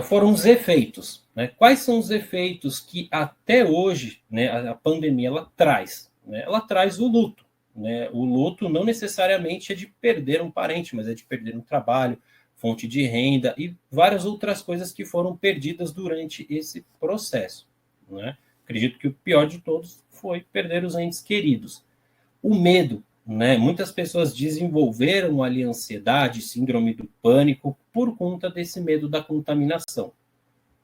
foram os efeitos. Né? Quais são os efeitos que até hoje, né, a pandemia ela traz? Né? Ela traz o luto. Né? O luto não necessariamente é de perder um parente, mas é de perder um trabalho, fonte de renda e várias outras coisas que foram perdidas durante esse processo. Né? Acredito que o pior de todos foi perder os entes queridos. O medo. Né? Muitas pessoas desenvolveram ali ansiedade, síndrome do pânico, por conta desse medo da contaminação.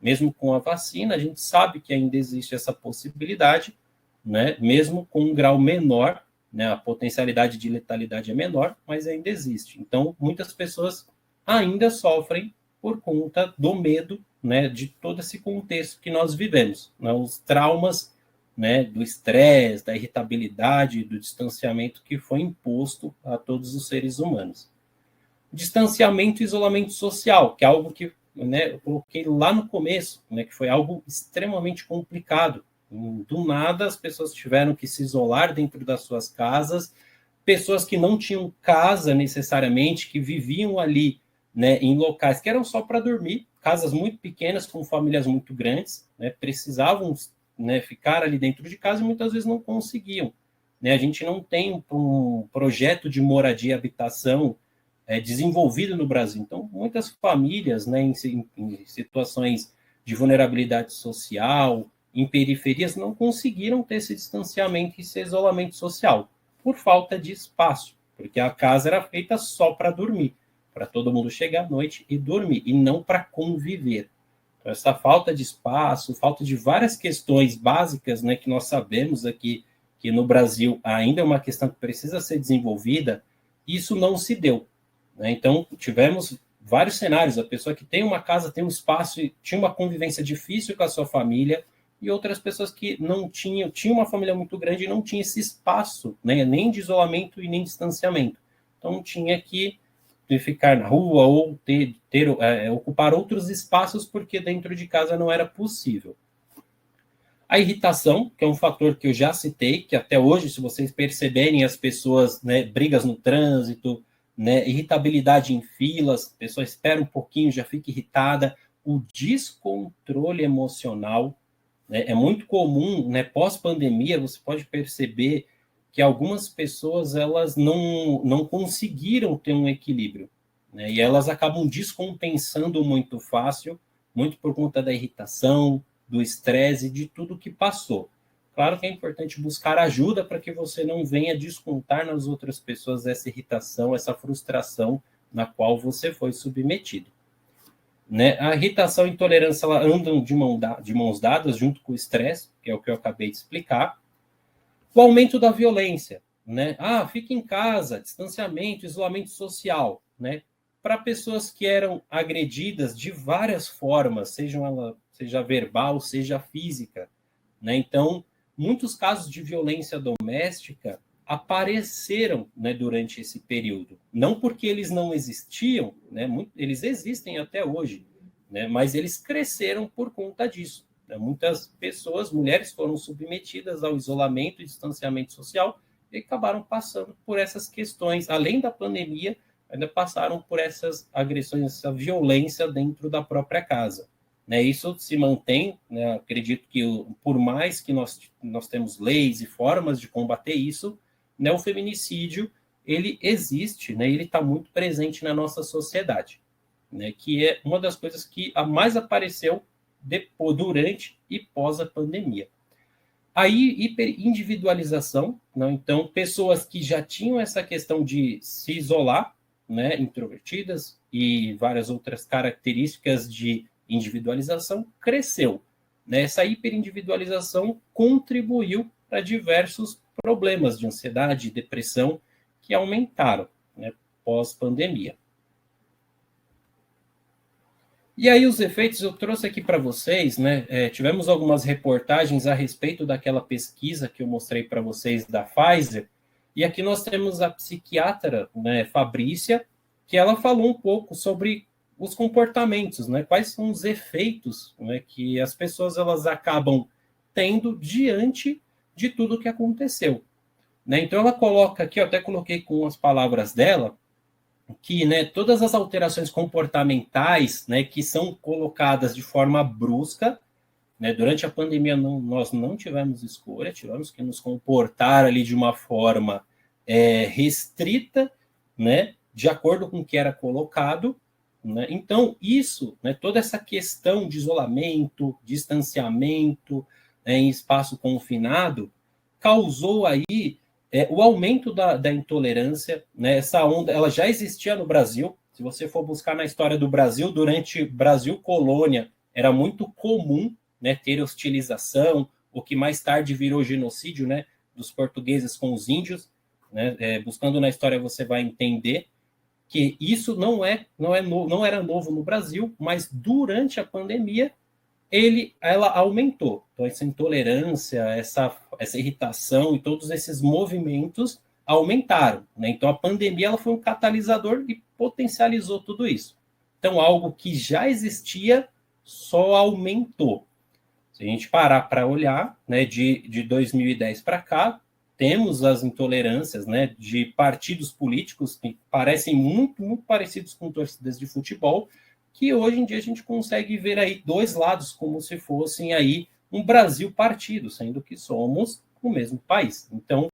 Mesmo com a vacina, a gente sabe que ainda existe essa possibilidade, né? Mesmo com um grau menor, né? A potencialidade de letalidade é menor, mas ainda existe. Então, muitas pessoas ainda sofrem por conta do medo, né? De todo esse contexto que nós vivemos, né? Os traumas, né, do estresse, da irritabilidade, do distanciamento que foi imposto a todos os seres humanos. Distanciamento e isolamento social, que é algo que, né, eu coloquei lá no começo, né, que foi algo extremamente complicado. Do nada, as pessoas tiveram que se isolar dentro das suas casas, pessoas que não tinham casa necessariamente, que viviam ali, né, em locais que eram só para dormir, casas muito pequenas, com famílias muito grandes, né, precisavam, né, ficar ali dentro de casa e muitas vezes não conseguiam. Né? A gente não tem um projeto de moradia e habitação desenvolvido no Brasil. Então, muitas famílias, né, em situações de vulnerabilidade social, em periferias, não conseguiram ter esse distanciamento e esse isolamento social, por falta de espaço, porque a casa era feita só para dormir, para todo mundo chegar à noite e dormir, e não para conviver. Então, essa falta de espaço, falta de várias questões básicas, né, que nós sabemos aqui que no Brasil ainda é uma questão que precisa ser desenvolvida, isso não se deu. Né? Então, tivemos vários cenários. A pessoa que tem uma casa, tem um espaço, e tinha uma convivência difícil com a sua família, e outras pessoas que não tinham uma família muito grande e não tinha esse espaço, né, nem de isolamento e nem de distanciamento. Então tinha que ficar na rua ou ocupar outros espaços porque dentro de casa não era possível. A irritação, que é um fator que eu já citei, que até hoje, se vocês perceberem, as pessoas, né, brigas no trânsito, né, irritabilidade em filas, a pessoa espera um pouquinho, já fica irritada. O descontrole emocional, né, é muito comum, né, pós-pandemia, você pode perceber que algumas pessoas elas não conseguiram ter um equilíbrio, né, e elas acabam descompensando muito fácil, muito por conta da irritação, do estresse, de tudo que passou. Claro que é importante buscar ajuda para que você não venha descontar nas outras pessoas essa irritação, essa frustração na qual você foi submetido. Né? A irritação e a intolerância ela andam de mãos dadas junto com o estresse, que é o que eu acabei de explicar. O aumento da violência, né? Fica em casa, distanciamento, isolamento social, né? Para pessoas que eram agredidas de várias formas, seja verbal, seja física, né? Então, muitos casos de violência doméstica apareceram, né, durante esse período. Não porque eles não existiam, né? Eles existem até hoje, né? Mas eles cresceram por conta disso. Né? Muitas pessoas, mulheres, foram submetidas ao isolamento e distanciamento social e acabaram passando por essas questões. Além da pandemia, ainda passaram por essas agressões, essa violência dentro da própria casa. Né, isso se mantém, né, acredito que por mais que nós temos leis e formas de combater isso, né, o feminicídio, ele existe, né, ele está muito presente na nossa sociedade, né, que é uma das coisas que mais apareceu depois, durante e pós a pandemia. Aí, hiperindividualização, né, então, pessoas que já tinham essa questão de se isolar, né, introvertidas e várias outras características de individualização, cresceu. Né? Essa hiperindividualização contribuiu para diversos problemas de ansiedade e depressão que aumentaram, né, pós-pandemia. E aí os efeitos eu trouxe aqui para vocês, né? Tivemos algumas reportagens a respeito daquela pesquisa que eu mostrei para vocês da Pfizer, e aqui nós temos a psiquiatra, né, Fabrícia, que ela falou um pouco sobre os comportamentos, né? Quais são os efeitos, né, que as pessoas elas acabam tendo diante de tudo que aconteceu. Né? Então ela coloca aqui, eu até coloquei com as palavras dela, que, né, todas as alterações comportamentais, né, que são colocadas de forma brusca, né, durante a pandemia nós não tivemos escolha, tivemos que nos comportar ali de uma forma restrita, né, de acordo com o que era colocado. Né? Então, isso, né, toda essa questão de isolamento, distanciamento, em espaço confinado, causou aí o aumento da intolerância. Né? Essa onda ela já existia no Brasil. Se você for buscar na história do Brasil, durante Brasil Colônia, era muito comum, né, ter hostilização, o que mais tarde virou genocídio, né, dos portugueses com os índios. Né? Buscando na história você vai entender que isso não era novo no Brasil, mas durante a pandemia ela aumentou. Então, essa intolerância, essa irritação e todos esses movimentos aumentaram. Né? Então, a pandemia ela foi um catalisador e potencializou tudo isso. Então, algo que já existia só aumentou. Se a gente parar para olhar, né, de 2010 para cá, temos as intolerâncias, né, de partidos políticos que parecem muito, muito parecidos com torcidas de futebol, que hoje em dia a gente consegue ver aí dois lados como se fossem aí um Brasil partido, sendo que somos o mesmo país. Então,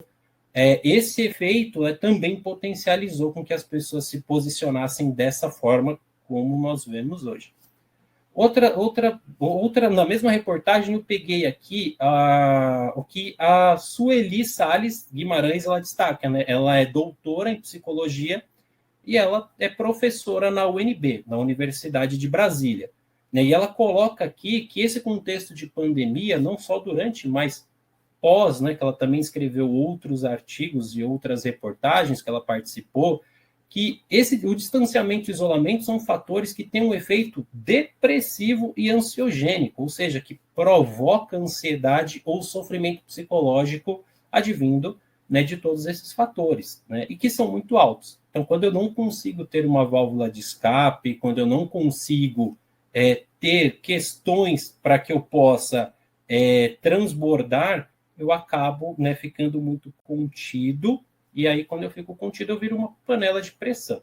esse efeito também potencializou com que as pessoas se posicionassem dessa forma como nós vemos hoje. Outra, na mesma reportagem, eu peguei aqui o que a Sueli Salles Guimarães ela destaca. Né? Ela é doutora em psicologia e ela é professora na UNB, na Universidade de Brasília. Né? E ela coloca aqui que esse contexto de pandemia, não só durante, mas pós, né, que ela também escreveu outros artigos e outras reportagens que ela participou, que o distanciamento e isolamento são fatores que têm um efeito depressivo e ansiogênico, ou seja, que provoca ansiedade ou sofrimento psicológico advindo, né, de todos esses fatores, né, e que são muito altos. Então, quando eu não consigo ter uma válvula de escape, quando eu não consigo ter questões para que eu possa transbordar, eu acabo, né, ficando muito contido. E aí, quando eu fico contido, eu viro uma panela de pressão.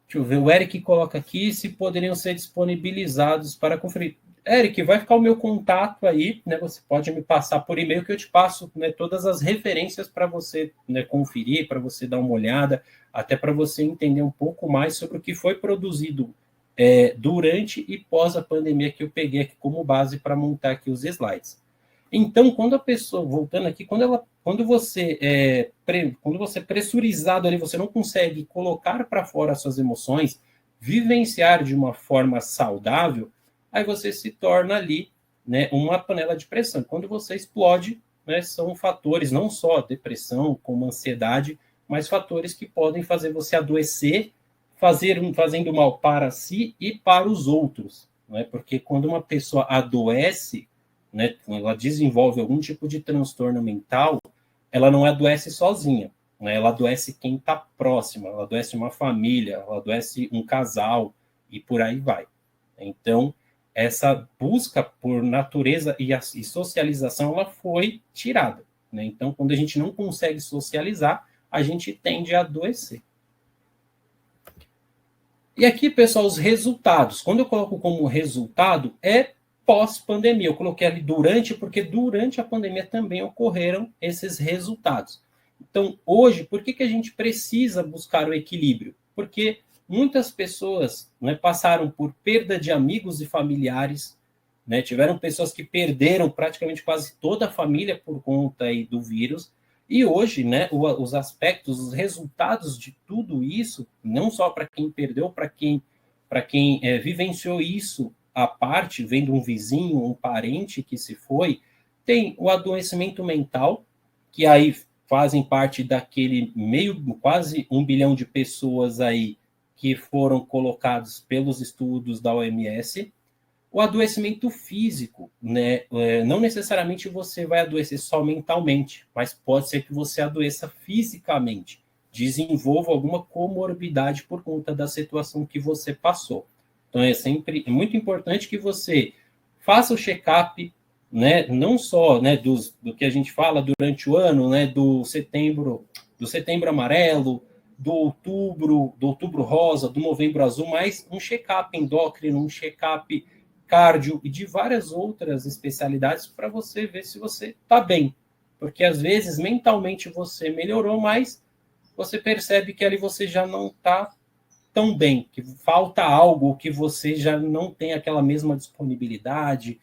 Deixa eu ver, o Eric coloca aqui se poderiam ser disponibilizados para conferir. Eric, vai ficar o meu contato aí, né? Você pode me passar por e-mail que eu te passo, né, todas as referências para você, né, conferir, para você dar uma olhada, até para você entender um pouco mais sobre o que foi produzido durante e pós a pandemia que eu peguei aqui como base para montar aqui os slides. Então, quando a pessoa, voltando aqui, quando você é pressurizado ali, você não consegue colocar para fora as suas emoções, vivenciar de uma forma saudável, aí você se torna ali, né, uma panela de pressão. Quando você explode, né, são fatores, não só depressão, como ansiedade, mas fatores que podem fazer você adoecer, fazendo mal para si e para os outros. Né? Porque quando uma pessoa adoece, né, ela desenvolve algum tipo de transtorno mental, ela não adoece sozinha, né, ela adoece quem está próximo, ela adoece uma família, ela adoece um casal, e por aí vai. Então, essa busca por natureza e socialização, ela foi tirada. Né? Então, quando a gente não consegue socializar, a gente tende a adoecer. E aqui, pessoal, os resultados. Quando eu coloco como resultado, pós-pandemia. Eu coloquei ali durante, porque durante a pandemia também ocorreram esses resultados. Então, hoje, por que a gente precisa buscar o equilíbrio? Porque muitas pessoas, né, passaram por perda de amigos e familiares, né, tiveram pessoas que perderam praticamente quase toda a família por conta aí do vírus, e hoje, né, os aspectos, os resultados de tudo isso, não só para quem perdeu, para quem vivenciou isso à parte, vendo um vizinho, um parente que se foi, tem o adoecimento mental, que aí fazem parte daquele quase 1 bilhão de pessoas aí que foram colocados pelos estudos da OMS. O adoecimento físico, né? Não necessariamente você vai adoecer só mentalmente, mas pode ser que você adoeça fisicamente, desenvolva alguma comorbidade por conta da situação que você passou. Então, é muito importante que você faça o check-up, né? Não só, né, do que a gente fala durante o ano, né, do setembro amarelo, do outubro rosa, do novembro azul, mas um check-up endócrino, um check-up cardio e de várias outras especialidades para você ver se você está bem. Porque às vezes mentalmente você melhorou, mas você percebe que ali você já não está tão bem, que falta algo, que você já não tem aquela mesma disponibilidade,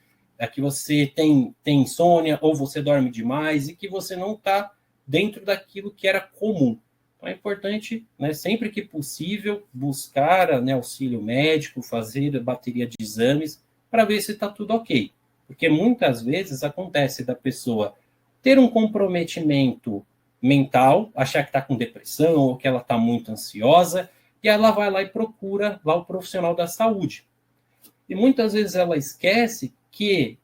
que você tem insônia ou você dorme demais e que você não está dentro daquilo que era comum. Então é importante, né, sempre que possível, buscar, né, auxílio médico, fazer a bateria de exames para ver se está tudo ok. Porque muitas vezes acontece da pessoa ter um comprometimento mental, achar que está com depressão ou que ela está muito ansiosa, e ela vai lá e procura lá o profissional da saúde. E muitas vezes ela esquece que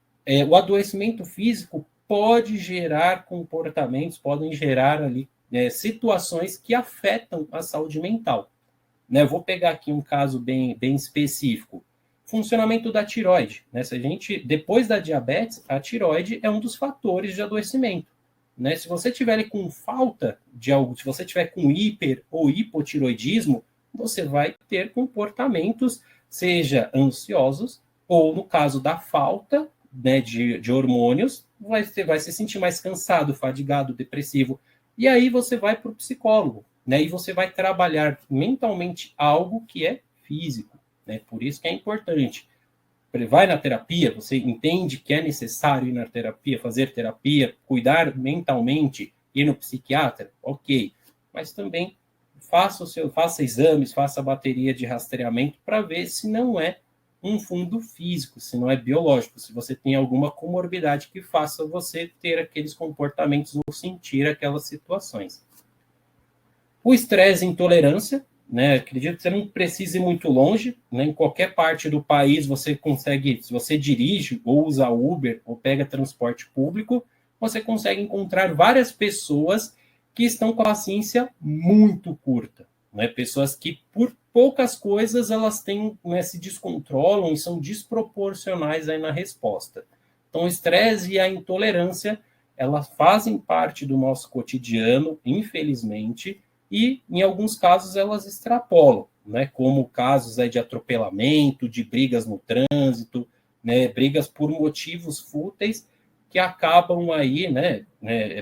o adoecimento físico pode gerar comportamentos, podem gerar ali situações que afetam a saúde mental. Né? Eu vou pegar aqui um caso bem específico. Funcionamento da tireoide. Né? Se a gente, depois da diabetes, a tireoide é um dos fatores de adoecimento. Né? Se você tiver com falta de algo, se você tiver com hiper ou hipotiroidismo, você vai ter comportamentos, seja ansiosos, ou no caso da falta, né, de hormônios, vai se sentir mais cansado, fadigado, depressivo. E aí você vai para o psicólogo, né, e você vai trabalhar mentalmente algo que é físico. Né, por isso que é importante. Vai na terapia, você entende que é necessário ir na terapia, fazer terapia, cuidar mentalmente, ir no psiquiatra, ok. Mas também faça exames, faça bateria de rastreamento para ver se não é um fundo físico, se não é biológico, se você tem alguma comorbidade que faça você ter aqueles comportamentos ou sentir aquelas situações. O estresse e intolerância, né? Acredito que você não precise ir muito longe, né? Em qualquer parte do país você consegue, se você dirige ou usa Uber ou pega transporte público, você consegue encontrar várias pessoas que estão com a paciência muito curta, né? Pessoas que por poucas coisas elas têm, né, se descontrolam e são desproporcionais aí na resposta. Então, o estresse e a intolerância, elas fazem parte do nosso cotidiano, infelizmente, e, em alguns casos, elas extrapolam, né, como casos aí de atropelamento, de brigas no trânsito, né, brigas por motivos fúteis, que acabam aí,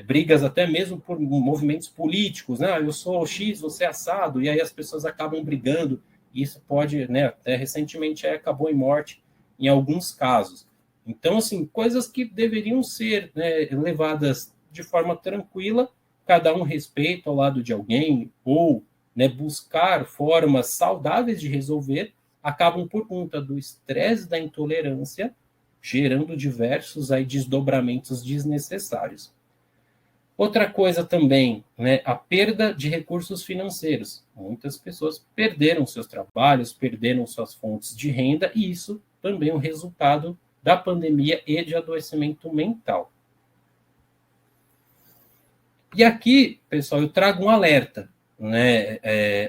brigas até mesmo por movimentos políticos, né, eu sou X, você é assado, e aí as pessoas acabam brigando, e isso pode, né, até recentemente acabou em morte em alguns casos. Então, assim, coisas que deveriam ser, né, levadas de forma tranquila, cada um respeita ao lado de alguém, ou, né, buscar formas saudáveis de resolver, acabam por conta do estresse, da intolerância, gerando diversos aí desdobramentos desnecessários. Outra coisa também, né, a perda de recursos financeiros. Muitas pessoas perderam seus trabalhos, perderam suas fontes de renda, e isso também é um resultado da pandemia e de adoecimento mental. E aqui, pessoal, eu trago um alerta. Né?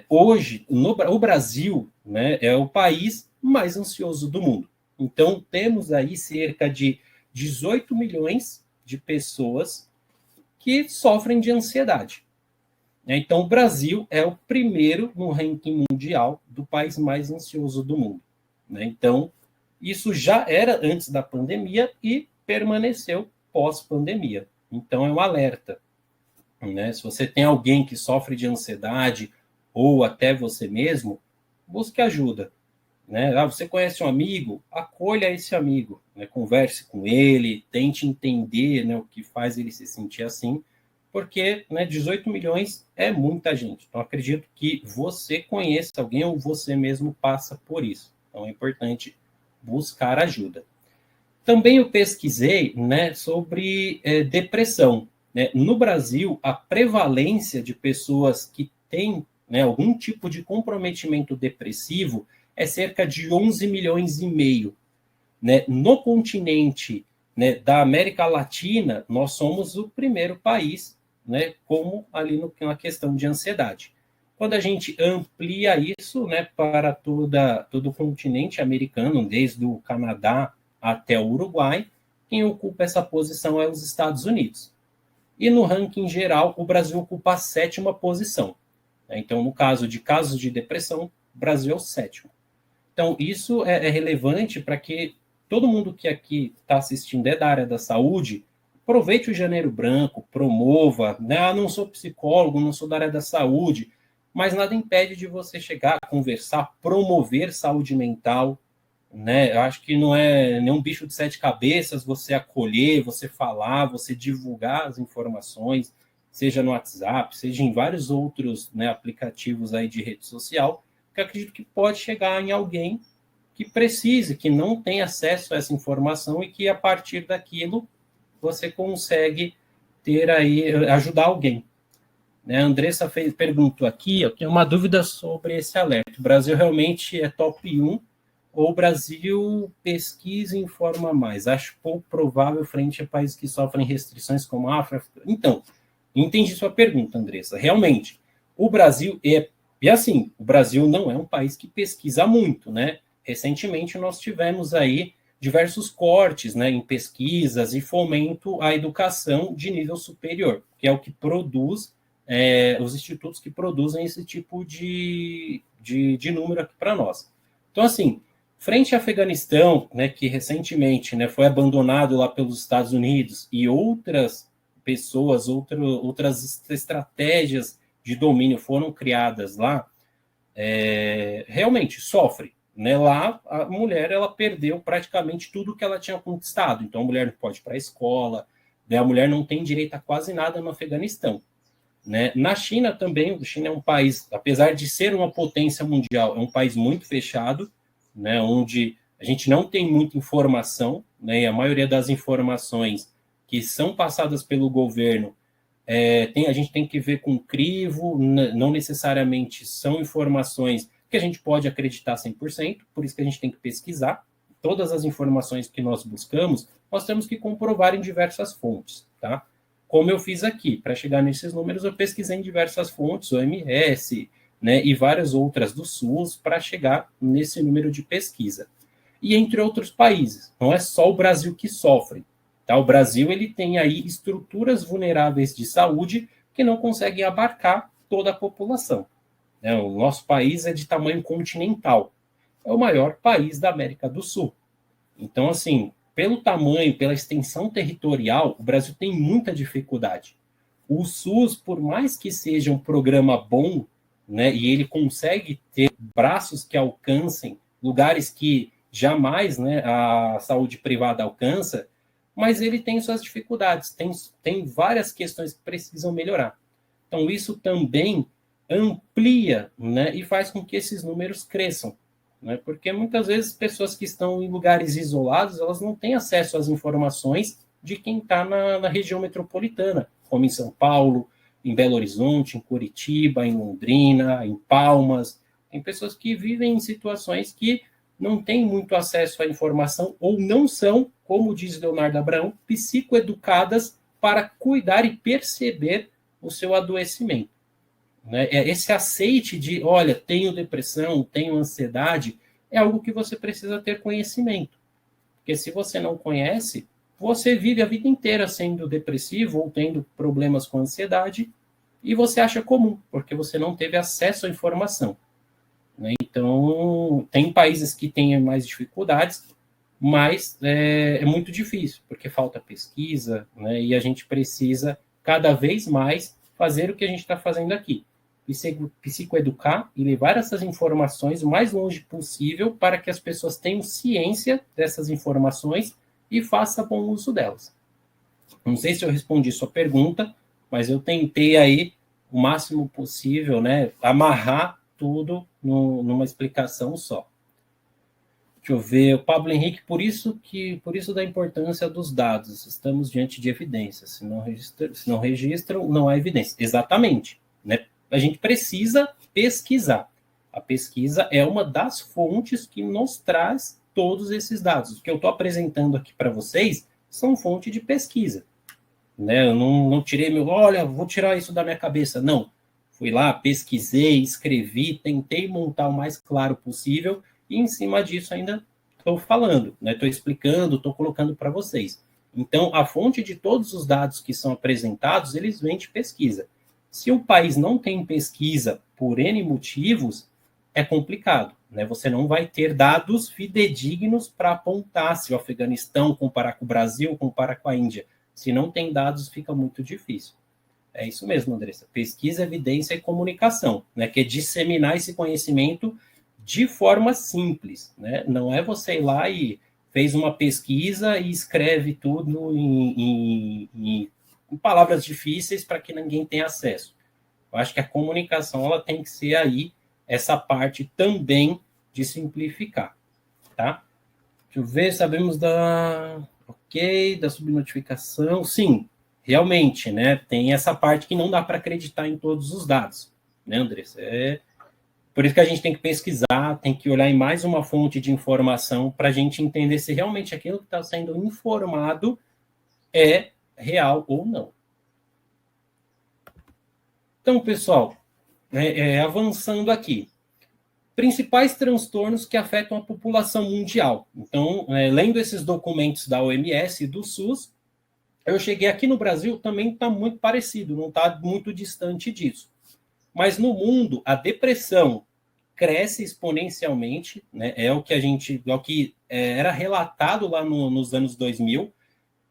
Hoje, o Brasil, né, é o país mais ansioso do mundo. Então, temos aí cerca de 18 milhões de pessoas que sofrem de ansiedade. Então, o Brasil é o primeiro no ranking mundial do país mais ansioso do mundo. Né? Então, isso já era antes da pandemia e permaneceu pós-pandemia. Então, é um alerta. Né? Se você tem alguém que sofre de ansiedade ou até você mesmo, busque ajuda. Né? Você conhece um amigo, acolha esse amigo, né? Converse com ele, tente entender, né, o que faz ele se sentir assim, porque, né, 18 milhões é muita gente. Então, acredito que você conheça alguém ou você mesmo passa por isso. Então, é importante buscar ajuda. Também eu pesquisei, né, sobre depressão. Né? No Brasil, a prevalência de pessoas que têm, né, algum tipo de comprometimento depressivo é cerca de 11 milhões e meio. Né? No continente, né, da América Latina, nós somos o primeiro país, né, como ali na questão de ansiedade. Quando a gente amplia isso, né, para todo o continente americano, desde o Canadá até o Uruguai, quem ocupa essa posição é os Estados Unidos. E no ranking geral, o Brasil ocupa a 7ª posição. Então, no caso de casos de depressão, o Brasil é o 7º. Então, isso é relevante para que todo mundo que aqui está assistindo é da área da saúde, aproveite o Janeiro Branco, promova, né? Não sou psicólogo, não sou da área da saúde, mas nada impede de você chegar, conversar, promover saúde mental, né? Eu acho que não é nenhum bicho de 7 cabeças você acolher, você falar, você divulgar as informações, seja no WhatsApp, seja em vários outros, né, aplicativos aí de rede social, que eu acredito que pode chegar em alguém que precise, que não tem acesso a essa informação e que a partir daquilo você consegue ter aí, ajudar alguém. Né? A Andressa perguntou aqui, eu tenho uma dúvida sobre esse alerta. O Brasil realmente é top 1 ou o Brasil pesquisa e informa mais? Acho pouco provável frente a países que sofrem restrições como a África. Então, entendi sua pergunta, Andressa. Realmente, o Brasil e assim, o Brasil não é um país que pesquisa muito, né? Recentemente nós tivemos aí diversos cortes, né, em pesquisas e fomento à educação de nível superior, que é o que produz, os institutos que produzem esse tipo de número aqui para nós. Então, assim, frente ao Afeganistão, né, que recentemente, né, foi abandonado lá pelos Estados Unidos e outras pessoas, outras estratégias de domínio foram criadas lá, realmente sofre. Né? Lá, a mulher ela perdeu praticamente tudo que ela tinha conquistado. Então, a mulher não pode ir para a escola, né? A mulher não tem direito a quase nada no Afeganistão. Né? Na China também, a China é um país, apesar de ser uma potência mundial, é um país muito fechado, né? Onde a gente não tem muita informação, né? E a maioria das informações que são passadas pelo governo A gente tem que ver com crivo, não necessariamente são informações que a gente pode acreditar 100%, por isso que a gente tem que pesquisar. Todas as informações que nós buscamos, nós temos que comprovar em diversas fontes, tá? Como eu fiz aqui, para chegar nesses números, eu pesquisei em diversas fontes, OMS, né, e várias outras do SUS, para chegar nesse número de pesquisa. E entre outros países, não é só o Brasil que sofre. Tá? O Brasil ele tem aí estruturas vulneráveis de saúde que não conseguem abarcar toda a população. Né? O nosso país é de tamanho continental. É o maior país da América do Sul. Então, assim, pelo tamanho, pela extensão territorial, o Brasil tem muita dificuldade. O SUS, por mais que seja um programa bom, né, e ele consegue ter braços que alcancem lugares que jamais, né, a saúde privada alcança, mas ele tem suas dificuldades, tem várias questões que precisam melhorar. Então, isso também amplia, né, e faz com que esses números cresçam. Né, porque muitas vezes pessoas que estão em lugares isolados, elas não têm acesso às informações de quem está na região metropolitana, como em São Paulo, em Belo Horizonte, em Curitiba, em Londrina, em Palmas. Tem pessoas que vivem em situações que não têm muito acesso à informação ou não são, como diz Leonardo Abraão, psicoeducadas para cuidar e perceber o seu adoecimento. Né? Esse aceite de, olha, tenho depressão, tenho ansiedade, é algo que você precisa ter conhecimento. Porque se você não conhece, você vive a vida inteira sendo depressivo ou tendo problemas com ansiedade e você acha comum, porque você não teve acesso à informação. Né? Então, tem países que têm mais dificuldades, mas é muito difícil, porque falta pesquisa, né? E a gente precisa cada vez mais fazer o que a gente está fazendo aqui. Psicoeducar e levar essas informações o mais longe possível para que as pessoas tenham ciência dessas informações e façam bom uso delas. Não sei se eu respondi sua pergunta, mas eu tentei aí o máximo possível, né, amarrar tudo numa explicação só. Deixa eu ver, o Pablo Henrique, por isso da importância dos dados, estamos diante de evidências, se não registram, não há evidência. Exatamente, né? A gente precisa pesquisar. A pesquisa é uma das fontes que nos traz todos esses dados. O que eu estou apresentando aqui para vocês são fonte de pesquisa. Né? Eu não tirei olha, vou tirar isso da minha cabeça. Não. Fui lá, pesquisei, escrevi, tentei montar o mais claro possível e em cima disso ainda estou falando, né? Estou explicando, estou colocando para vocês. Então, a fonte de todos os dados que são apresentados, eles vêm de pesquisa. Se o país não tem pesquisa por N motivos, é complicado, né? Você não vai ter dados fidedignos para apontar se o Afeganistão comparar com o Brasil, comparar com a Índia. Se não tem dados, fica muito difícil. É isso mesmo, Andressa. Pesquisa, evidência e comunicação, né? Que é disseminar esse conhecimento de forma simples, né? Não é você ir lá e fez uma pesquisa e escreve tudo em palavras difíceis para que ninguém tenha acesso. Eu acho que a comunicação ela tem que ser aí essa parte também de simplificar, tá? Deixa eu ver, sabemos da subnotificação. Sim, realmente, né? Tem essa parte que não dá para acreditar em todos os dados, né, Andressa? Por isso que a gente tem que pesquisar, tem que olhar em mais uma fonte de informação para a gente entender se realmente aquilo que está sendo informado é real ou não. Então, pessoal, avançando aqui. Principais transtornos que afetam a população mundial. Então, lendo esses documentos da OMS e do SUS, eu cheguei aqui no Brasil, também está muito parecido, não está muito distante disso. Mas no mundo, a depressão cresce exponencialmente, né? É o que era relatado lá nos anos 2000,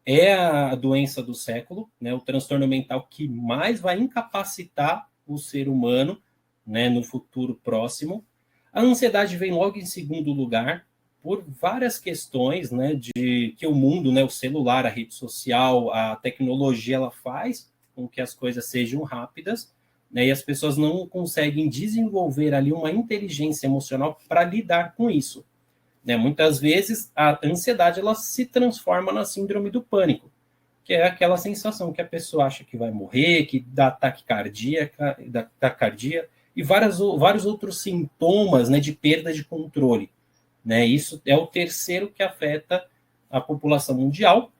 é a doença do século, né? O transtorno mental que mais vai incapacitar o ser humano, né, no futuro próximo. A ansiedade vem logo em segundo lugar, por várias questões, né, de que o mundo, né, o celular, a rede social, a tecnologia, ela faz com que as coisas sejam rápidas, né, e as pessoas não conseguem desenvolver ali uma inteligência emocional para lidar com isso. Né? Muitas vezes a ansiedade ela se transforma na síndrome do pânico, que é aquela sensação que a pessoa acha que vai morrer, que dá taquicardia, e vários outros sintomas, né, de perda de controle. Né? Isso é o terceiro que afeta a população mundial.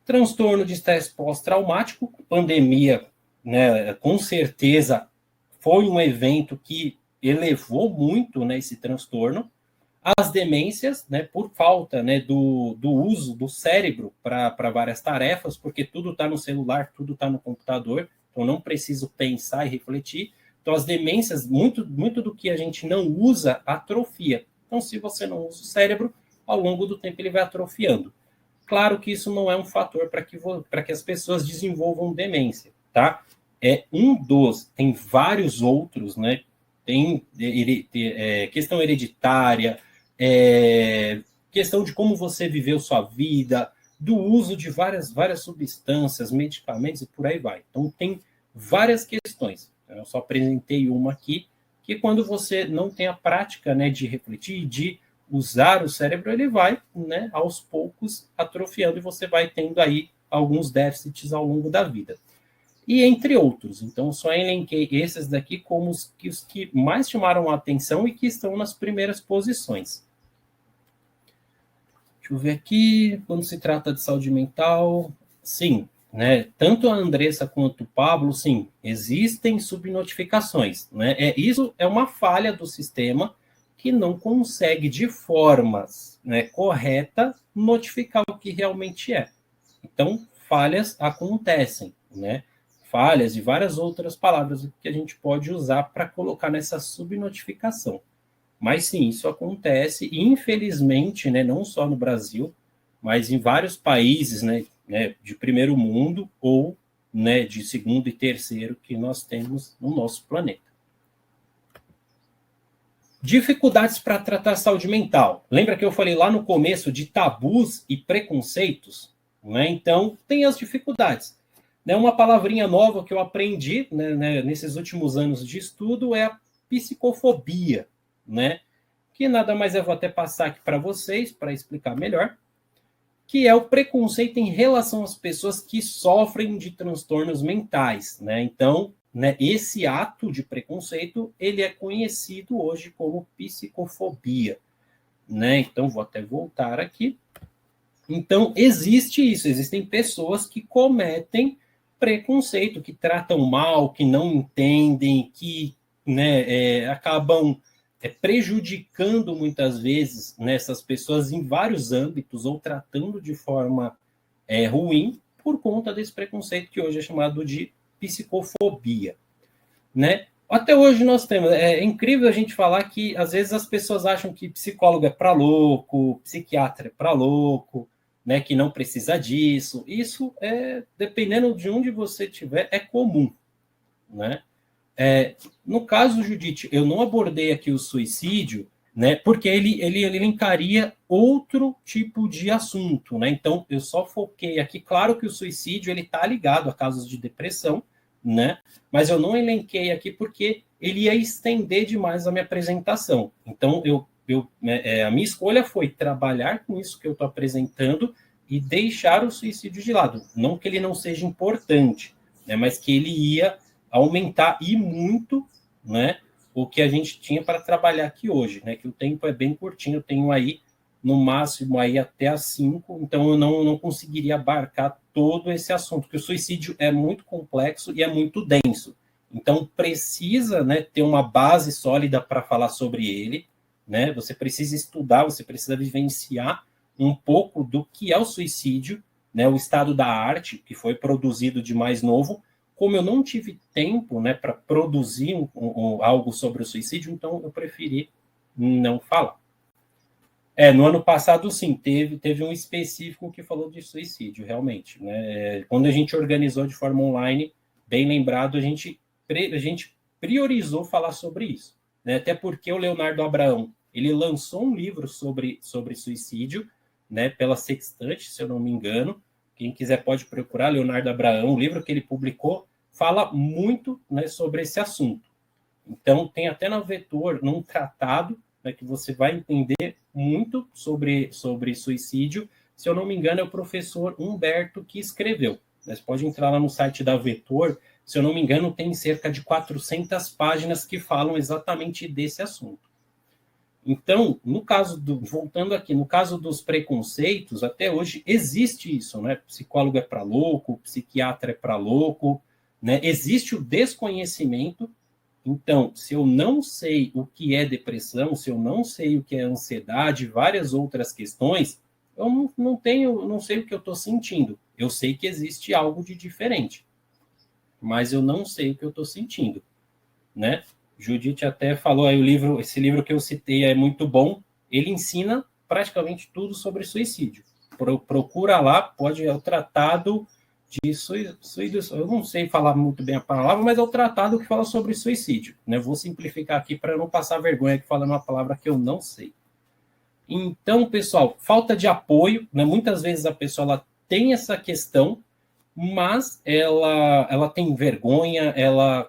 Transtorno de estresse pós-traumático, pandemia, né, com certeza foi um evento que elevou muito, né, esse transtorno. As demências, né, por falta, né, do uso do cérebro para várias tarefas, porque tudo está no celular, tudo está no computador, então não preciso pensar e refletir. Então, as demências, muito do que a gente não usa, atrofia. Então, se você não usa o cérebro, ao longo do tempo ele vai atrofiando. Claro que isso não é um fator para que as pessoas desenvolvam demência, tá? É um dos, tem vários outros, né? Tem questão hereditária, questão de como você viveu sua vida, do uso de várias substâncias, medicamentos e por aí vai. Então, tem várias questões. Eu só apresentei uma aqui, que quando você não tem a prática, né, de refletir, de usar o cérebro, ele vai, né, aos poucos atrofiando e você vai tendo aí alguns déficits ao longo da vida. E entre outros. Então, só elenquei esses daqui como os que mais chamaram a atenção e que estão nas primeiras posições. Deixa eu ver aqui, quando se trata de saúde mental, sim, né? Tanto a Andressa quanto o Pablo, sim, existem subnotificações, né? Isso é uma falha do sistema que não consegue, de forma, né, correta, notificar o que realmente é. Então, falhas acontecem, né? Falhas e várias outras palavras que a gente pode usar para colocar nessa subnotificação. Mas sim, isso acontece, e infelizmente, né, não só no Brasil, mas em vários países, né, de primeiro mundo ou, né, de segundo e terceiro que nós temos no nosso planeta. Dificuldades para tratar saúde mental. Lembra que eu falei lá no começo de tabus e preconceitos? Né? Então, tem as dificuldades. Né? Uma palavrinha nova que eu aprendi, né, nesses últimos anos de estudo é a psicofobia, né? Que nada mais eu vou até passar aqui para vocês, para explicar melhor, que é o preconceito em relação às pessoas que sofrem de transtornos mentais. Né? Então, né, esse ato de preconceito, ele é conhecido hoje como psicofobia. Né? Então, vou até voltar aqui. Então, existe isso, existem pessoas que cometem preconceito, que tratam mal, que não entendem, que, né, acabam prejudicando muitas vezes, né, essas pessoas em vários âmbitos, ou tratando de forma ruim, por conta desse preconceito que hoje é chamado de psicofobia, né? Até hoje nós temos, é incrível a gente falar que às vezes as pessoas acham que psicólogo é para louco, psiquiatra é para louco, né, que não precisa disso. Isso dependendo de onde você estiver, é comum, né? No caso, Judite, eu não abordei aqui o suicídio, né, porque ele encaria outro tipo de assunto, né? Então, eu só foquei aqui, claro que o suicídio ele está ligado a casos de depressão, né? Mas eu não elenquei aqui porque ele ia estender demais a minha apresentação. Então, a minha escolha foi trabalhar com isso que eu estou apresentando e deixar o suicídio de lado. Não que ele não seja importante, né, mas que ele ia aumentar e muito, né, o que a gente tinha para trabalhar aqui hoje, né, que o tempo é bem curtinho, eu tenho aí no máximo aí até às 5, então eu não conseguiria abarcar todo esse assunto, porque o suicídio é muito complexo e é muito denso. Então precisa, né, ter uma base sólida para falar sobre ele, né? Você precisa estudar, você precisa vivenciar um pouco do que é o suicídio, né, o estado da arte que foi produzido de mais novo. Como eu não tive tempo, né, para produzir algo sobre o suicídio, então eu preferi não falar. No ano passado, sim, teve um específico que falou de suicídio, realmente. Né? Quando a gente organizou de forma online, bem lembrado, a gente priorizou falar sobre isso. Né? Até porque o Leonardo Abraão, ele lançou um livro sobre suicídio, né, pela Sextante, se eu não me engano. Quem quiser pode procurar, Leonardo Abraão, o livro que ele publicou fala muito, né, sobre esse assunto. Então, tem até na Vetor, num tratado, né, que você vai entender muito sobre suicídio. Se eu não me engano, é o professor Humberto que escreveu. Você pode entrar lá no site da Vetor, se eu não me engano, tem cerca de 400 páginas que falam exatamente desse assunto. Então, voltando aqui, no caso dos preconceitos, até hoje existe isso, né? Psicólogo é para louco, psiquiatra é para louco, né? Existe o desconhecimento. Então, se eu não sei o que é depressão, se eu não sei o que é ansiedade, várias outras questões, eu não sei o que eu estou sentindo. Eu sei que existe algo de diferente, mas eu não sei o que eu estou sentindo, né? Judite até falou aí esse livro que eu citei é muito bom. Ele ensina praticamente tudo sobre suicídio. Procura lá, é o tratado de suicídio. Eu não sei falar muito bem a palavra, mas é o tratado que fala sobre suicídio, né? Vou simplificar aqui para não passar vergonha que falando uma palavra que eu não sei. Então, pessoal, falta de apoio, né? Muitas vezes a pessoa ela tem essa questão, mas ela tem vergonha,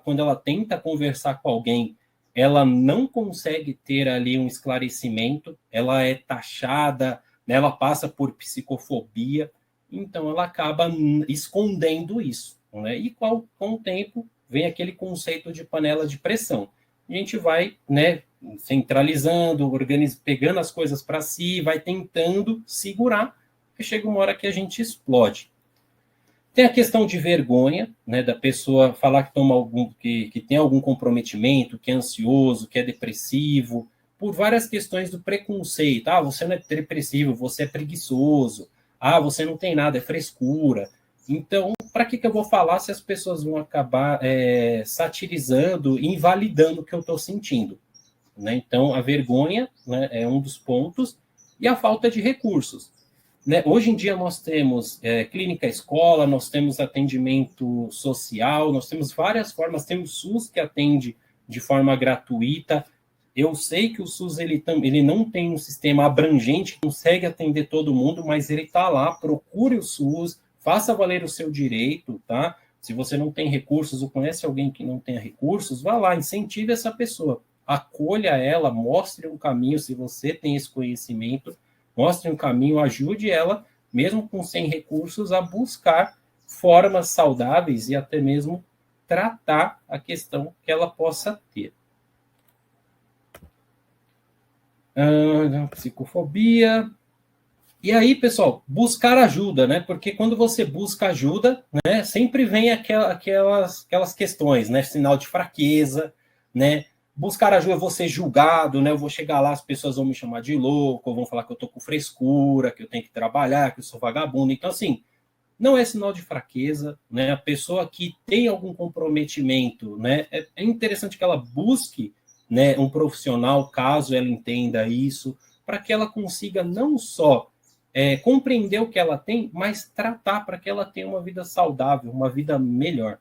quando ela tenta conversar com alguém, ela não consegue ter ali um esclarecimento, ela é taxada, né? Ela passa por psicofobia, então ela acaba escondendo isso, né? E com o tempo vem aquele conceito de panela de pressão. A gente vai, né, centralizando, pegando as coisas para si, vai tentando segurar, e chega uma hora que a gente explode. Tem a questão de vergonha, né, da pessoa falar que tem algum comprometimento, que é ansioso, que é depressivo, por várias questões do preconceito. Ah, você não é depressivo, você é preguiçoso. Ah, você não tem nada, é frescura. Então, para que eu vou falar se as pessoas vão acabar satirizando, invalidando o que eu estou sentindo? Né? Então, a vergonha, né, é um dos pontos, e a falta de recursos. Né? Hoje em dia nós temos clínica escola, nós temos atendimento social, nós temos várias formas, temos o SUS que atende de forma gratuita. Eu sei que o SUS ele não tem um sistema abrangente que consegue atender todo mundo, mas ele está lá, procure o SUS, faça valer o seu direito, tá? Se você não tem recursos ou conhece alguém que não tenha recursos, vá lá, incentive essa pessoa, acolha ela, mostre um caminho, se você tem esse conhecimento, mostre um caminho, ajude ela, mesmo com sem recursos, a buscar formas saudáveis e até mesmo tratar a questão que ela possa ter. Psicofobia. E aí, pessoal, buscar ajuda, né? Porque quando você busca ajuda, né, sempre vem aquelas questões, né? Sinal de fraqueza, né? Buscar ajuda, eu vou ser julgado, né? Eu vou chegar lá, as pessoas vão me chamar de louco, vão falar que eu tô com frescura, que eu tenho que trabalhar, que eu sou vagabundo. Então, assim, não é sinal de fraqueza, né? A pessoa que tem algum comprometimento, né? É interessante que ela busque, né, um profissional, caso ela entenda isso, para que ela consiga não só compreender o que ela tem, mas tratar para que ela tenha uma vida saudável, uma vida melhor.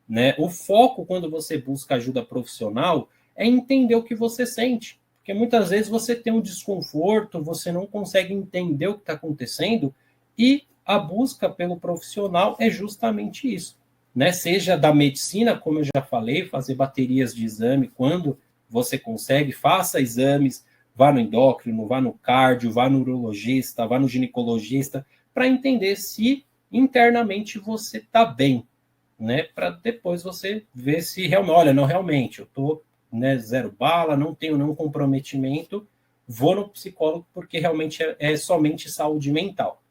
Né? O foco, quando você busca ajuda profissional, é entender o que você sente. Porque muitas vezes você tem um desconforto, você não consegue entender o que está acontecendo, e a busca pelo profissional é justamente isso. Né? Seja da medicina, como eu já falei, fazer baterias de exame, quando você consegue, faça exames, vá no endócrino, vá no cardio, vá no urologista, vá no ginecologista, para entender se internamente você está bem, né? Para depois você ver se realmente, olha, não, realmente, eu estou, né, zero bala, não tenho nenhum comprometimento, vou no psicólogo porque realmente é somente saúde mental.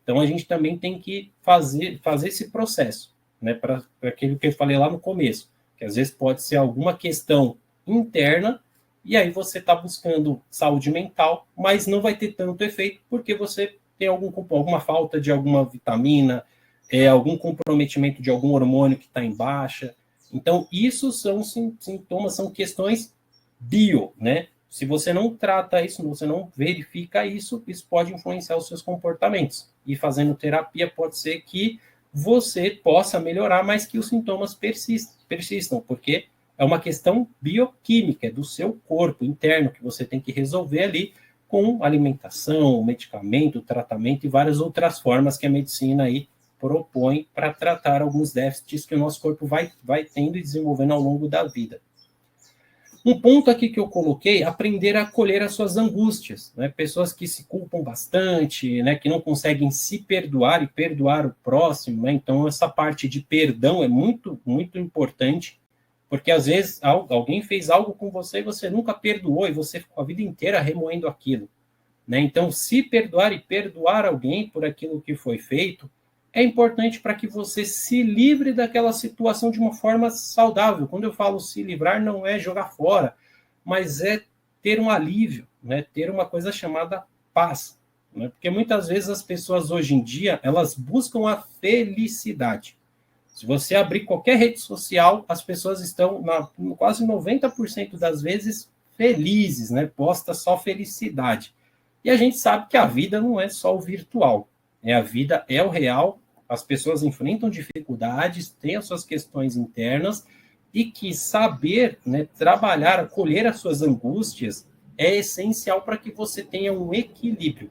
Então a gente também tem que fazer esse processo, né? Para aquilo que eu falei lá no começo, que às vezes pode ser alguma questão interna, e aí você está buscando saúde mental, mas não vai ter tanto efeito porque você tem alguma falta de alguma vitamina, algum comprometimento de algum hormônio que está em baixa. Então, isso são sintomas, são questões bio, né? Se você não trata isso, você não verifica isso, isso pode influenciar os seus comportamentos. E fazendo terapia pode ser que você possa melhorar, mas que os sintomas persistam, porque é uma questão bioquímica, é do seu corpo interno, que você tem que resolver ali com alimentação, medicamento, tratamento e várias outras formas que a medicina aí propõe para tratar alguns déficits que o nosso corpo vai tendo e desenvolvendo ao longo da vida. Um ponto aqui que eu coloquei, aprender a acolher as suas angústias, né? Pessoas que se culpam bastante, né? Que não conseguem se perdoar e perdoar o próximo, né? Então, essa parte de perdão é muito, muito importante, porque às vezes alguém fez algo com você e você nunca perdoou e você ficou a vida inteira remoendo aquilo, né? Então, se perdoar e perdoar alguém por aquilo que foi feito é importante para que você se livre daquela situação de uma forma saudável. Quando eu falo se livrar, não é jogar fora, mas é ter um alívio, né? Ter uma coisa chamada paz. Né? Porque muitas vezes as pessoas hoje em dia, elas buscam a felicidade. Se você abrir qualquer rede social, as pessoas estão, quase 90% das vezes, felizes, né? Posta só felicidade. E a gente sabe que a vida não é só o virtual. A vida é o real, as pessoas enfrentam dificuldades, têm as suas questões internas, e que saber, né, trabalhar, acolher as suas angústias é essencial para que você tenha um equilíbrio.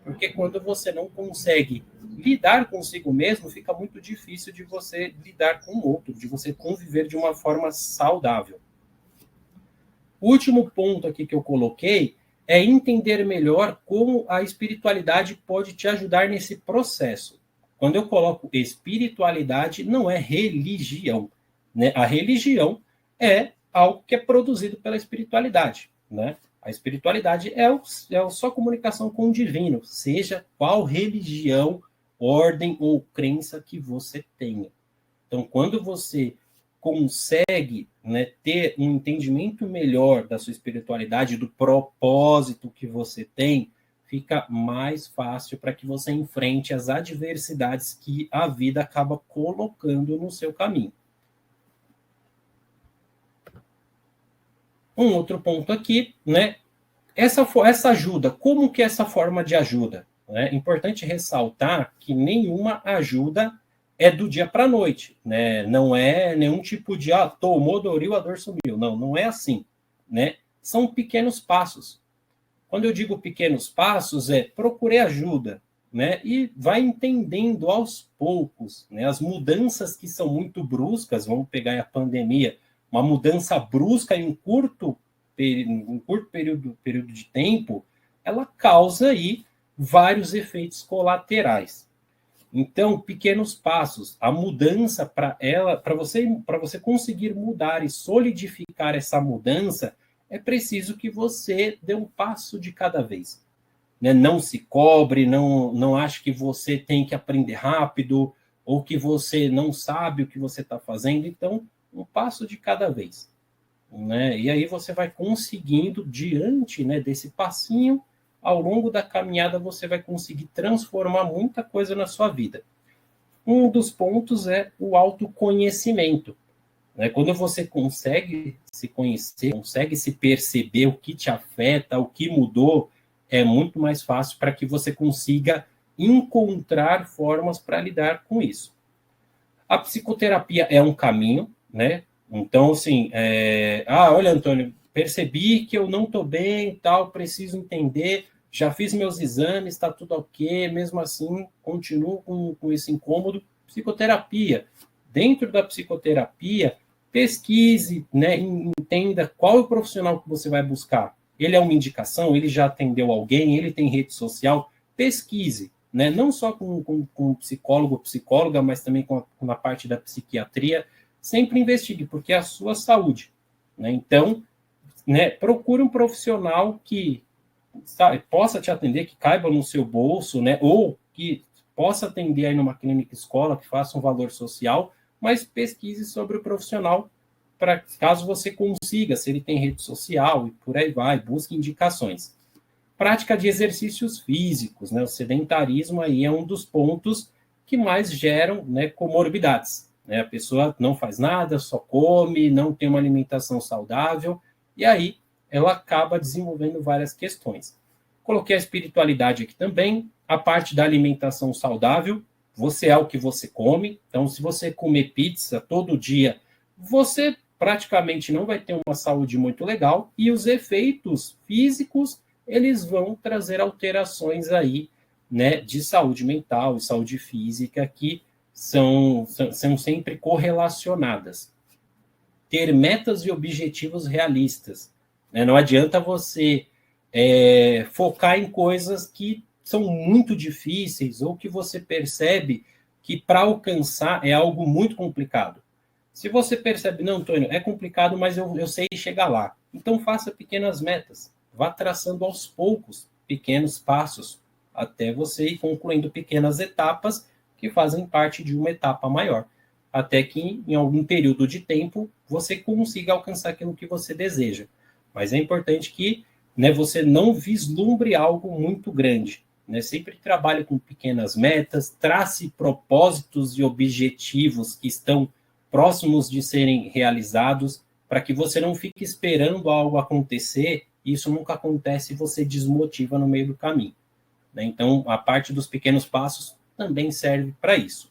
Porque quando você não consegue lidar consigo mesmo, fica muito difícil de você lidar com o outro, de você conviver de uma forma saudável. O último ponto aqui que eu coloquei é entender melhor como a espiritualidade pode te ajudar nesse processo. Quando eu coloco espiritualidade, não é religião, né? A religião é algo que é produzido pela espiritualidade, né? A espiritualidade é só comunicação com o divino, seja qual religião, ordem ou crença que você tenha. Então, quando você consegue, né, ter um entendimento melhor da sua espiritualidade, do propósito que você tem, fica mais fácil para que você enfrente as adversidades que a vida acaba colocando no seu caminho. Um outro ponto aqui, né? Essa ajuda, como que é essa forma de ajuda? É importante ressaltar que nenhuma ajuda é do dia para a noite, né? Não é nenhum tipo de, tomou Doril, a dor sumiu. Não, não é assim, né? São pequenos passos. Quando eu digo pequenos passos, procure ajuda, né? E vai entendendo aos poucos, né? As mudanças que são muito bruscas, vamos pegar a pandemia, uma mudança brusca em um curto período de tempo, ela causa aí vários efeitos colaterais. Então, pequenos passos, a mudança para você conseguir mudar e solidificar essa mudança, é preciso que você dê um passo de cada vez. Né? Não se cobre, não ache que você tem que aprender rápido, ou que você não sabe o que você está fazendo. Então, um passo de cada vez. Né? E aí você vai conseguindo, diante, né, desse passinho, ao longo da caminhada você vai conseguir transformar muita coisa na sua vida. Um dos pontos é o autoconhecimento. Né? Quando você consegue se conhecer, consegue se perceber o que te afeta, o que mudou, é muito mais fácil para que você consiga encontrar formas para lidar com isso. A psicoterapia é um caminho, né? Então, assim, olha, Antônio, percebi que eu não estou bem, tal, preciso entender, já fiz meus exames, está tudo ok, mesmo assim, continuo com esse incômodo. Psicoterapia. Dentro da psicoterapia, pesquise, né, entenda qual é o profissional que você vai buscar. Ele é uma indicação, ele já atendeu alguém, ele tem rede social, pesquise. Né? Não só com psicólogo ou psicóloga, mas também com a parte da psiquiatria, sempre investigue, porque é a sua saúde. Né? Então, né, procure um profissional que possa te atender, que caiba no seu bolso, né? Ou que possa atender aí numa clínica escola, que faça um valor social, mas pesquise sobre o profissional, para caso você consiga, se ele tem rede social e por aí vai, busque indicações. Prática de exercícios físicos, né? O sedentarismo aí é um dos pontos que mais geram, né, comorbidades. Né? A pessoa não faz nada, só come, não tem uma alimentação saudável, e aí ela acaba desenvolvendo várias questões. Coloquei a espiritualidade aqui também, a parte da alimentação saudável, você é o que você come, então se você comer pizza todo dia, você praticamente não vai ter uma saúde muito legal, e os efeitos físicos eles vão trazer alterações aí, né, de saúde mental e saúde física que são sempre correlacionadas. ter metas e objetivos realistas. Né? Não adianta você focar em coisas que são muito difíceis ou que você percebe que para alcançar é algo muito complicado. Se você percebe, não, Antônio, é complicado, mas eu sei chegar lá. Então faça pequenas metas. Vá traçando aos poucos pequenos passos até você ir concluindo pequenas etapas que fazem parte de uma etapa maior. Até que em algum período de tempo você consiga alcançar aquilo que você deseja. Mas é importante que, né, você não vislumbre algo muito grande. Né? Sempre trabalhe com pequenas metas, trace propósitos e objetivos que estão próximos de serem realizados, para que você não fique esperando algo acontecer, e isso nunca acontece e você desmotiva no meio do caminho. Né? Então, a parte dos pequenos passos também serve para isso.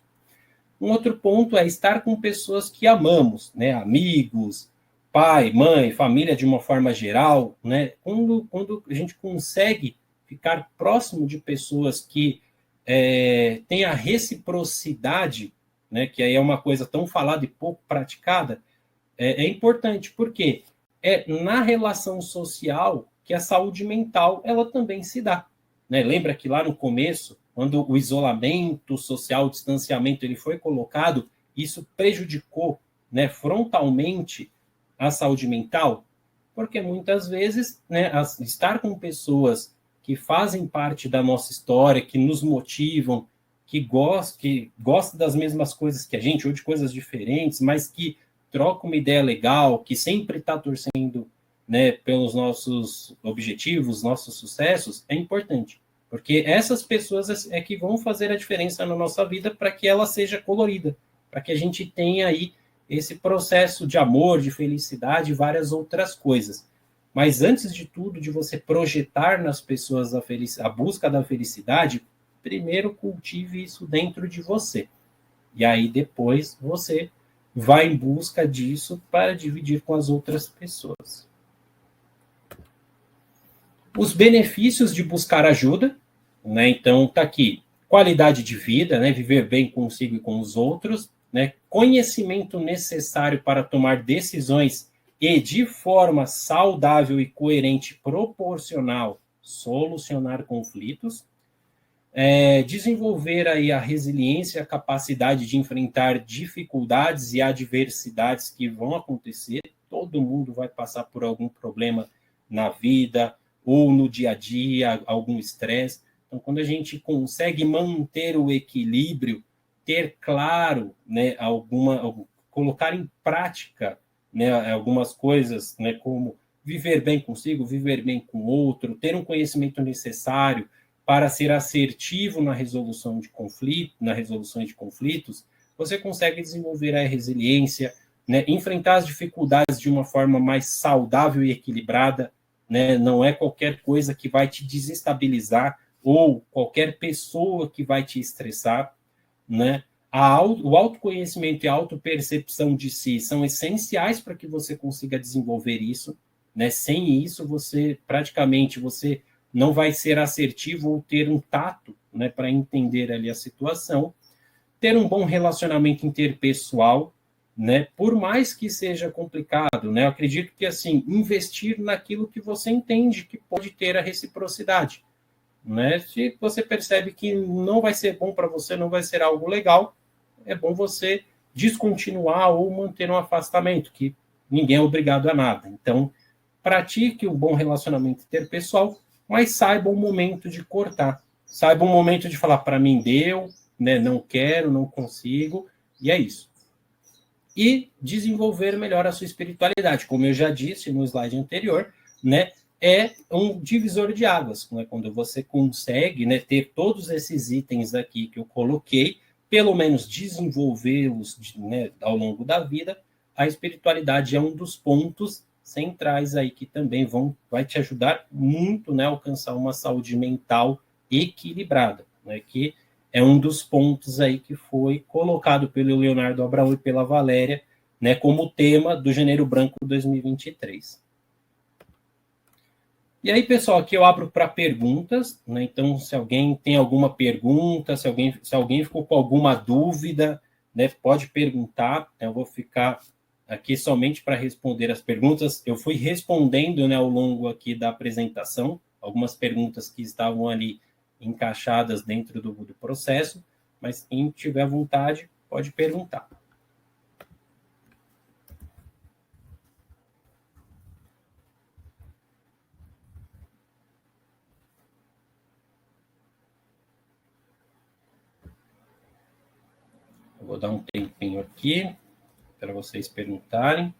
Um outro ponto é estar com pessoas que amamos, né? Amigos, pai, mãe, família de uma forma geral. Né? Quando a gente consegue ficar próximo de pessoas que têm a reciprocidade, né, que aí é uma coisa tão falada e pouco praticada, é importante, porque é na relação social que a saúde mental ela também se dá. Né? Lembra que lá no começo, quando o isolamento social, o distanciamento ele foi colocado, isso prejudicou, né, frontalmente a saúde mental? Porque muitas vezes, né, estar com pessoas que fazem parte da nossa história, que nos motivam, que gosta das mesmas coisas que a gente, ou de coisas diferentes, mas que troca uma ideia legal, que sempre está torcendo, né, pelos nossos objetivos, nossos sucessos, é importante. Porque essas pessoas é que vão fazer a diferença na nossa vida para que ela seja colorida, para que a gente tenha aí esse processo de amor, de felicidade e várias outras coisas. Mas antes de tudo, de você projetar nas pessoas a busca da felicidade, primeiro cultive isso dentro de você. E aí depois você vai em busca disso para dividir com as outras pessoas. Os benefícios de buscar ajuda, né? Então tá aqui, qualidade de vida, né? Viver bem consigo e com os outros, né? Conhecimento necessário para tomar decisões e de forma saudável e coerente, proporcional, solucionar conflitos. Desenvolver aí a resiliência, a capacidade de enfrentar dificuldades e adversidades que vão acontecer. Todo mundo vai passar por algum problema na vida ou no dia a dia, algum estresse. Então, quando a gente consegue manter o equilíbrio, ter claro, né, colocar em prática, né, algumas coisas, né, como viver bem consigo, viver bem com o outro, ter um conhecimento necessário para ser assertivo na resolução de conflitos, você consegue desenvolver a resiliência, né, enfrentar as dificuldades de uma forma mais saudável e equilibrada, né, não é qualquer coisa que vai te desestabilizar ou qualquer pessoa que vai te estressar, né? O autoconhecimento e a autopercepção de si são essenciais para que você consiga desenvolver isso, né? Sem isso, você não vai ser assertivo ou ter um tato, né, para entender ali a situação. Ter um bom relacionamento interpessoal, né, por mais que seja complicado, né, eu acredito que, assim, investir naquilo que você entende que pode ter a reciprocidade, né, se você percebe que não vai ser bom para você, não vai ser algo legal, é bom você descontinuar ou manter um afastamento, que ninguém é obrigado a nada. Então, pratique um bom relacionamento interpessoal, mas saiba o momento de cortar. Saiba o momento de falar, para mim deu, né, não quero, não consigo, e é isso. E desenvolver melhor a sua espiritualidade. Como eu já disse no slide anterior, né, é um divisor de águas, né, quando você consegue, né, ter todos esses itens aqui que eu coloquei, pelo menos desenvolvê-los, né, ao longo da vida, a espiritualidade é um dos pontos centrais aí que também vai te ajudar muito, né, a alcançar uma saúde mental equilibrada, né, que é um dos pontos aí que foi colocado pelo Leonardo Abraão e pela Valéria, né, como tema do Janeiro Branco 2023. E aí, pessoal, aqui eu abro para perguntas, né? Então, se alguém tem alguma pergunta, se alguém ficou com alguma dúvida, né, pode perguntar, eu vou ficar aqui somente para responder as perguntas. Eu fui respondendo, né, ao longo aqui da apresentação, algumas perguntas que estavam ali encaixadas dentro do processo, mas quem tiver vontade pode perguntar. Eu vou dar um tempinho aqui para vocês perguntarem.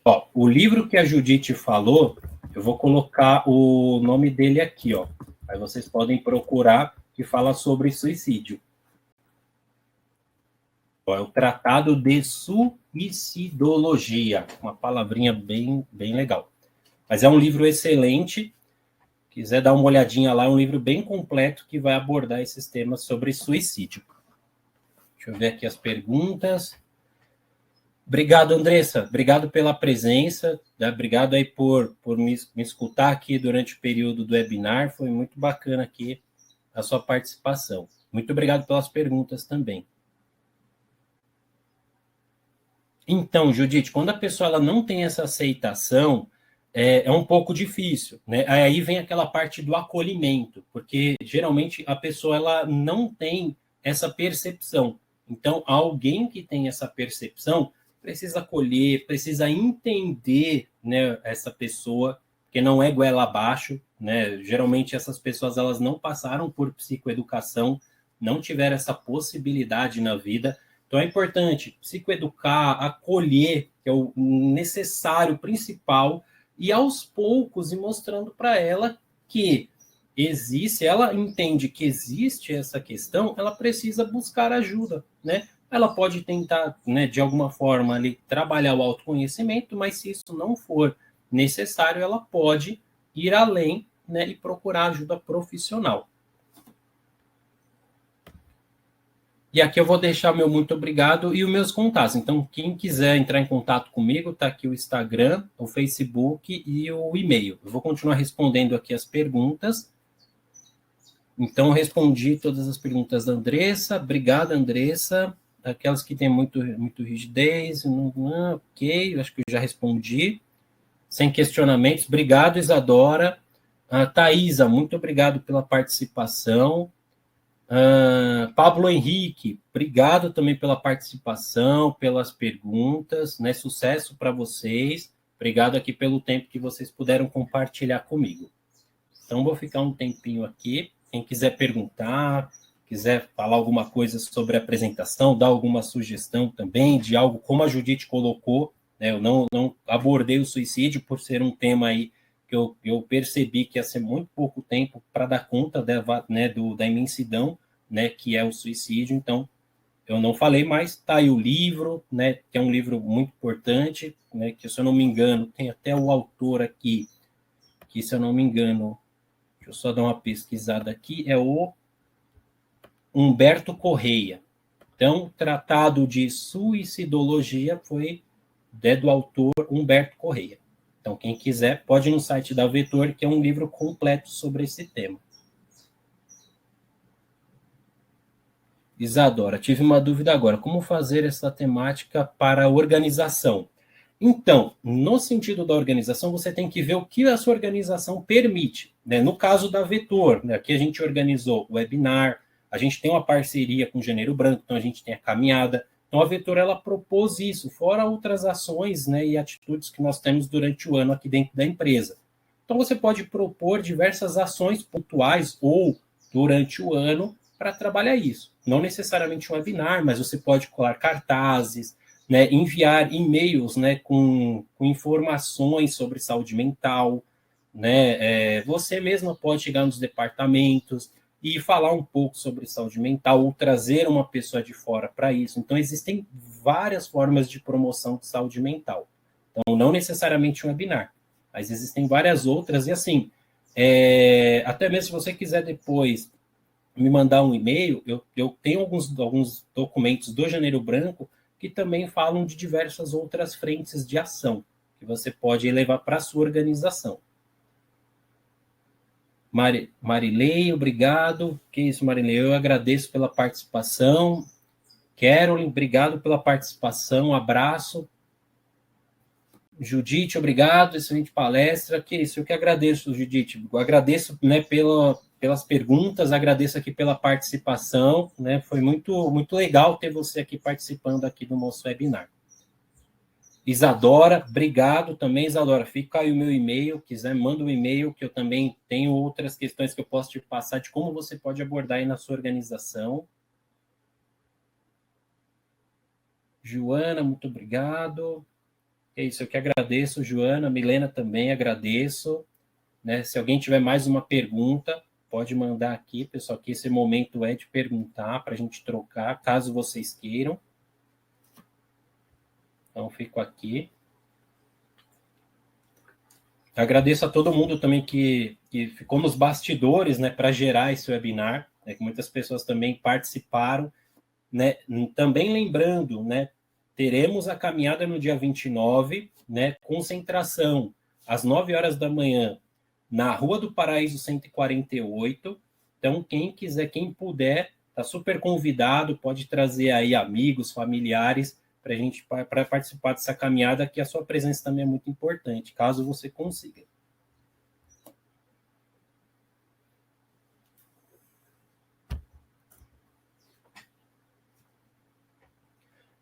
Ó, o livro que a Judite falou, eu vou colocar o nome dele aqui, ó. Aí vocês podem procurar, que fala sobre suicídio. Ó, é o Tratado de Suicidologia, uma palavrinha bem legal. Mas é um livro excelente, quiser dar uma olhadinha lá, é um livro bem completo que vai abordar esses temas sobre suicídio. Deixa eu ver aqui as perguntas. Obrigado, Andressa. Obrigado pela presença. Né? Obrigado aí por me escutar aqui durante o período do webinar. Foi muito bacana aqui a sua participação. Muito obrigado pelas perguntas também. Então, Judite, quando a pessoa ela não tem essa aceitação, é um pouco difícil, né? Aí vem aquela parte do acolhimento, porque geralmente a pessoa ela não tem essa percepção. Então, alguém que tem essa percepção precisa acolher, precisa entender, né, essa pessoa, que não é goela abaixo, né? Geralmente essas pessoas elas não passaram por psicoeducação, não tiveram essa possibilidade na vida. Então é importante psicoeducar, acolher, que é o necessário, principal, e aos poucos ir mostrando para ela que existe, ela entende que existe essa questão, ela precisa buscar ajuda, né? Ela pode tentar, né, de alguma forma, ali, trabalhar o autoconhecimento, mas se isso não for necessário, ela pode ir além, né, e procurar ajuda profissional. E aqui eu vou deixar meu muito obrigado e os meus contatos. Então, quem quiser entrar em contato comigo, está aqui o Instagram, o Facebook e o e-mail. Eu vou continuar respondendo aqui as perguntas. Então, respondi todas as perguntas da Andressa. Obrigado, Andressa. Aquelas que têm muito rigidez. Ok, eu acho que eu já respondi. Sem questionamentos. Obrigado, Isadora. Thaisa, muito obrigado pela participação. Pablo Henrique, obrigado também pela participação, pelas perguntas, né? Sucesso para vocês. Obrigado aqui pelo tempo que vocês puderam compartilhar comigo. Então, vou ficar um tempinho aqui. Quem quiser perguntar, quiser falar alguma coisa sobre a apresentação, dar alguma sugestão também de algo como a Judite colocou, né? Eu não abordei o suicídio por ser um tema aí que eu percebi que ia ser muito pouco tempo para dar conta né, da imensidão, né, que é o suicídio. Então, eu não falei mais. Está aí o livro, né, que é um livro muito importante, né, que, se eu não me engano, tem até o autor aqui, que, se eu não me engano, deixa eu só dar uma pesquisada aqui, é o Humberto Correia. Então, Tratado de Suicidologia foi do autor Humberto Correia. Então, quem quiser, pode ir no site da Vetor, que é um livro completo sobre esse tema. Isadora, tive uma dúvida agora. Como fazer essa temática para a organização? Então, no sentido da organização, você tem que ver o que a sua organização permite. Né? No caso da Vetor, né? Aqui a gente organizou o webinar, a gente tem uma parceria com o Janeiro Branco, então a gente tem a caminhada. Então, a Vetor, ela propôs isso, fora outras ações, né, e atitudes que nós temos durante o ano aqui dentro da empresa. Então, você pode propor diversas ações pontuais ou durante o ano para trabalhar isso. Não necessariamente um webinar, mas você pode colar cartazes, né, enviar e-mails, né, com informações sobre saúde mental. Né, você mesma pode chegar nos departamentos e falar um pouco sobre saúde mental, ou trazer uma pessoa de fora para isso. Então, existem várias formas de promoção de saúde mental. Então, não necessariamente um webinar. mas existem várias outras, e assim, até mesmo se você quiser depois me mandar um e-mail, eu tenho alguns documentos do Janeiro Branco que também falam de diversas outras frentes de ação que você pode levar para a sua organização. Marilei, obrigado. Que isso, Marilei, eu agradeço pela participação. Carolyn, obrigado pela participação, abraço. Judite, obrigado, excelente palestra. Que isso, eu que agradeço, Judite. Eu agradeço, né, pelas perguntas, agradeço aqui pela participação, né? Foi muito legal ter você aqui participando aqui do nosso webinar. Isadora, obrigado também, Isadora. Fica aí o meu e-mail, quiser, manda um e-mail, que eu também tenho outras questões que eu posso te passar de como você pode abordar aí na sua organização. Joana, muito obrigado. É isso, eu que agradeço, Joana. Milena também agradeço. Né? Se alguém tiver mais uma pergunta, pode mandar aqui, pessoal, que esse momento é de perguntar para a gente trocar, caso vocês queiram. Então, fico aqui. Agradeço a todo mundo também que ficou nos bastidores, né, para gerar esse webinar, né, que muitas pessoas também participaram, né, também lembrando, né, teremos a caminhada no dia 29, né, concentração às 9 horas da manhã na Rua do Paraíso 148. Então, quem quiser, quem puder, está super convidado, pode trazer aí amigos, familiares, para participar dessa caminhada, que a sua presença também é muito importante, caso você consiga.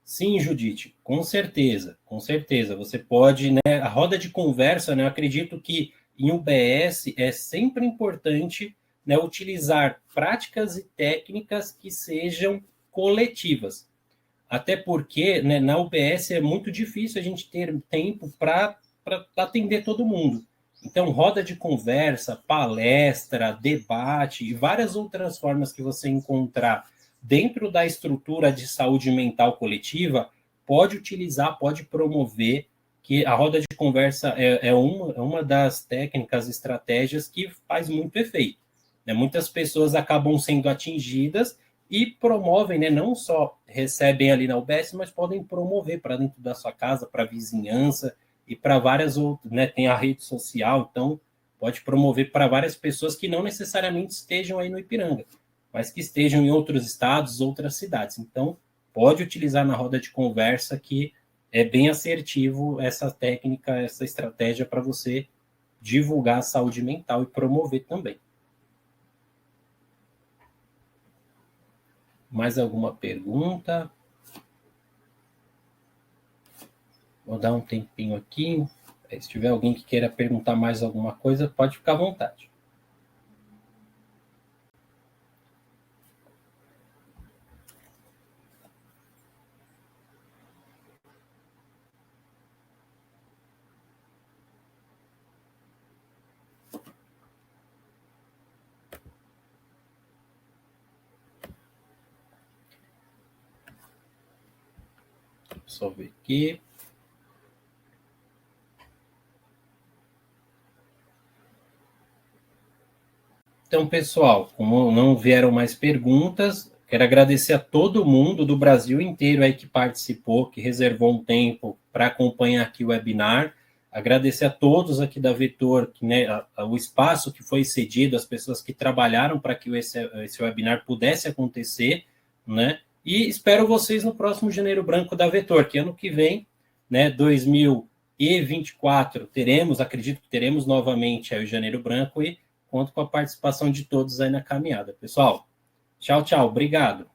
Sim, Judite, com certeza, com certeza. Você pode, né, a roda de conversa, né, eu acredito que em UBS é sempre importante, né, utilizar práticas e técnicas que sejam coletivas. Até porque, né, na UBS é muito difícil a gente ter tempo para atender todo mundo. Então, roda de conversa, palestra, debate e várias outras formas que você encontrar dentro da estrutura de saúde mental coletiva, pode utilizar, pode promover, que a roda de conversa é uma das técnicas, estratégias que faz muito efeito. Né? Muitas pessoas acabam sendo atingidas e promovem, né, não só recebem ali na UBS, mas podem promover para dentro da sua casa, para a vizinhança e para várias outras, né, tem a rede social, então pode promover para várias pessoas que não necessariamente estejam aí no Ipiranga, mas que estejam em outros estados, outras cidades. Então, pode utilizar na roda de conversa, que é bem assertivo essa técnica, essa estratégia para você divulgar a saúde mental e promover também. Mais alguma pergunta? Vou dar um tempinho aqui. Se tiver alguém que queira perguntar mais alguma coisa, pode ficar à vontade. Só ver aqui. Então, pessoal, como não vieram mais perguntas, quero agradecer a todo mundo do Brasil inteiro aí que participou, que reservou um tempo para acompanhar aqui o webinar. Agradecer a todos aqui da Vetor, que, né, o espaço que foi cedido, as pessoas que trabalharam para que esse webinar pudesse acontecer, né? E espero vocês no próximo Janeiro Branco da Vetor, que ano que vem, né, 2024, acredito que teremos novamente aí o Janeiro Branco, e conto com a participação de todos aí na caminhada. Pessoal, tchau, tchau, obrigado.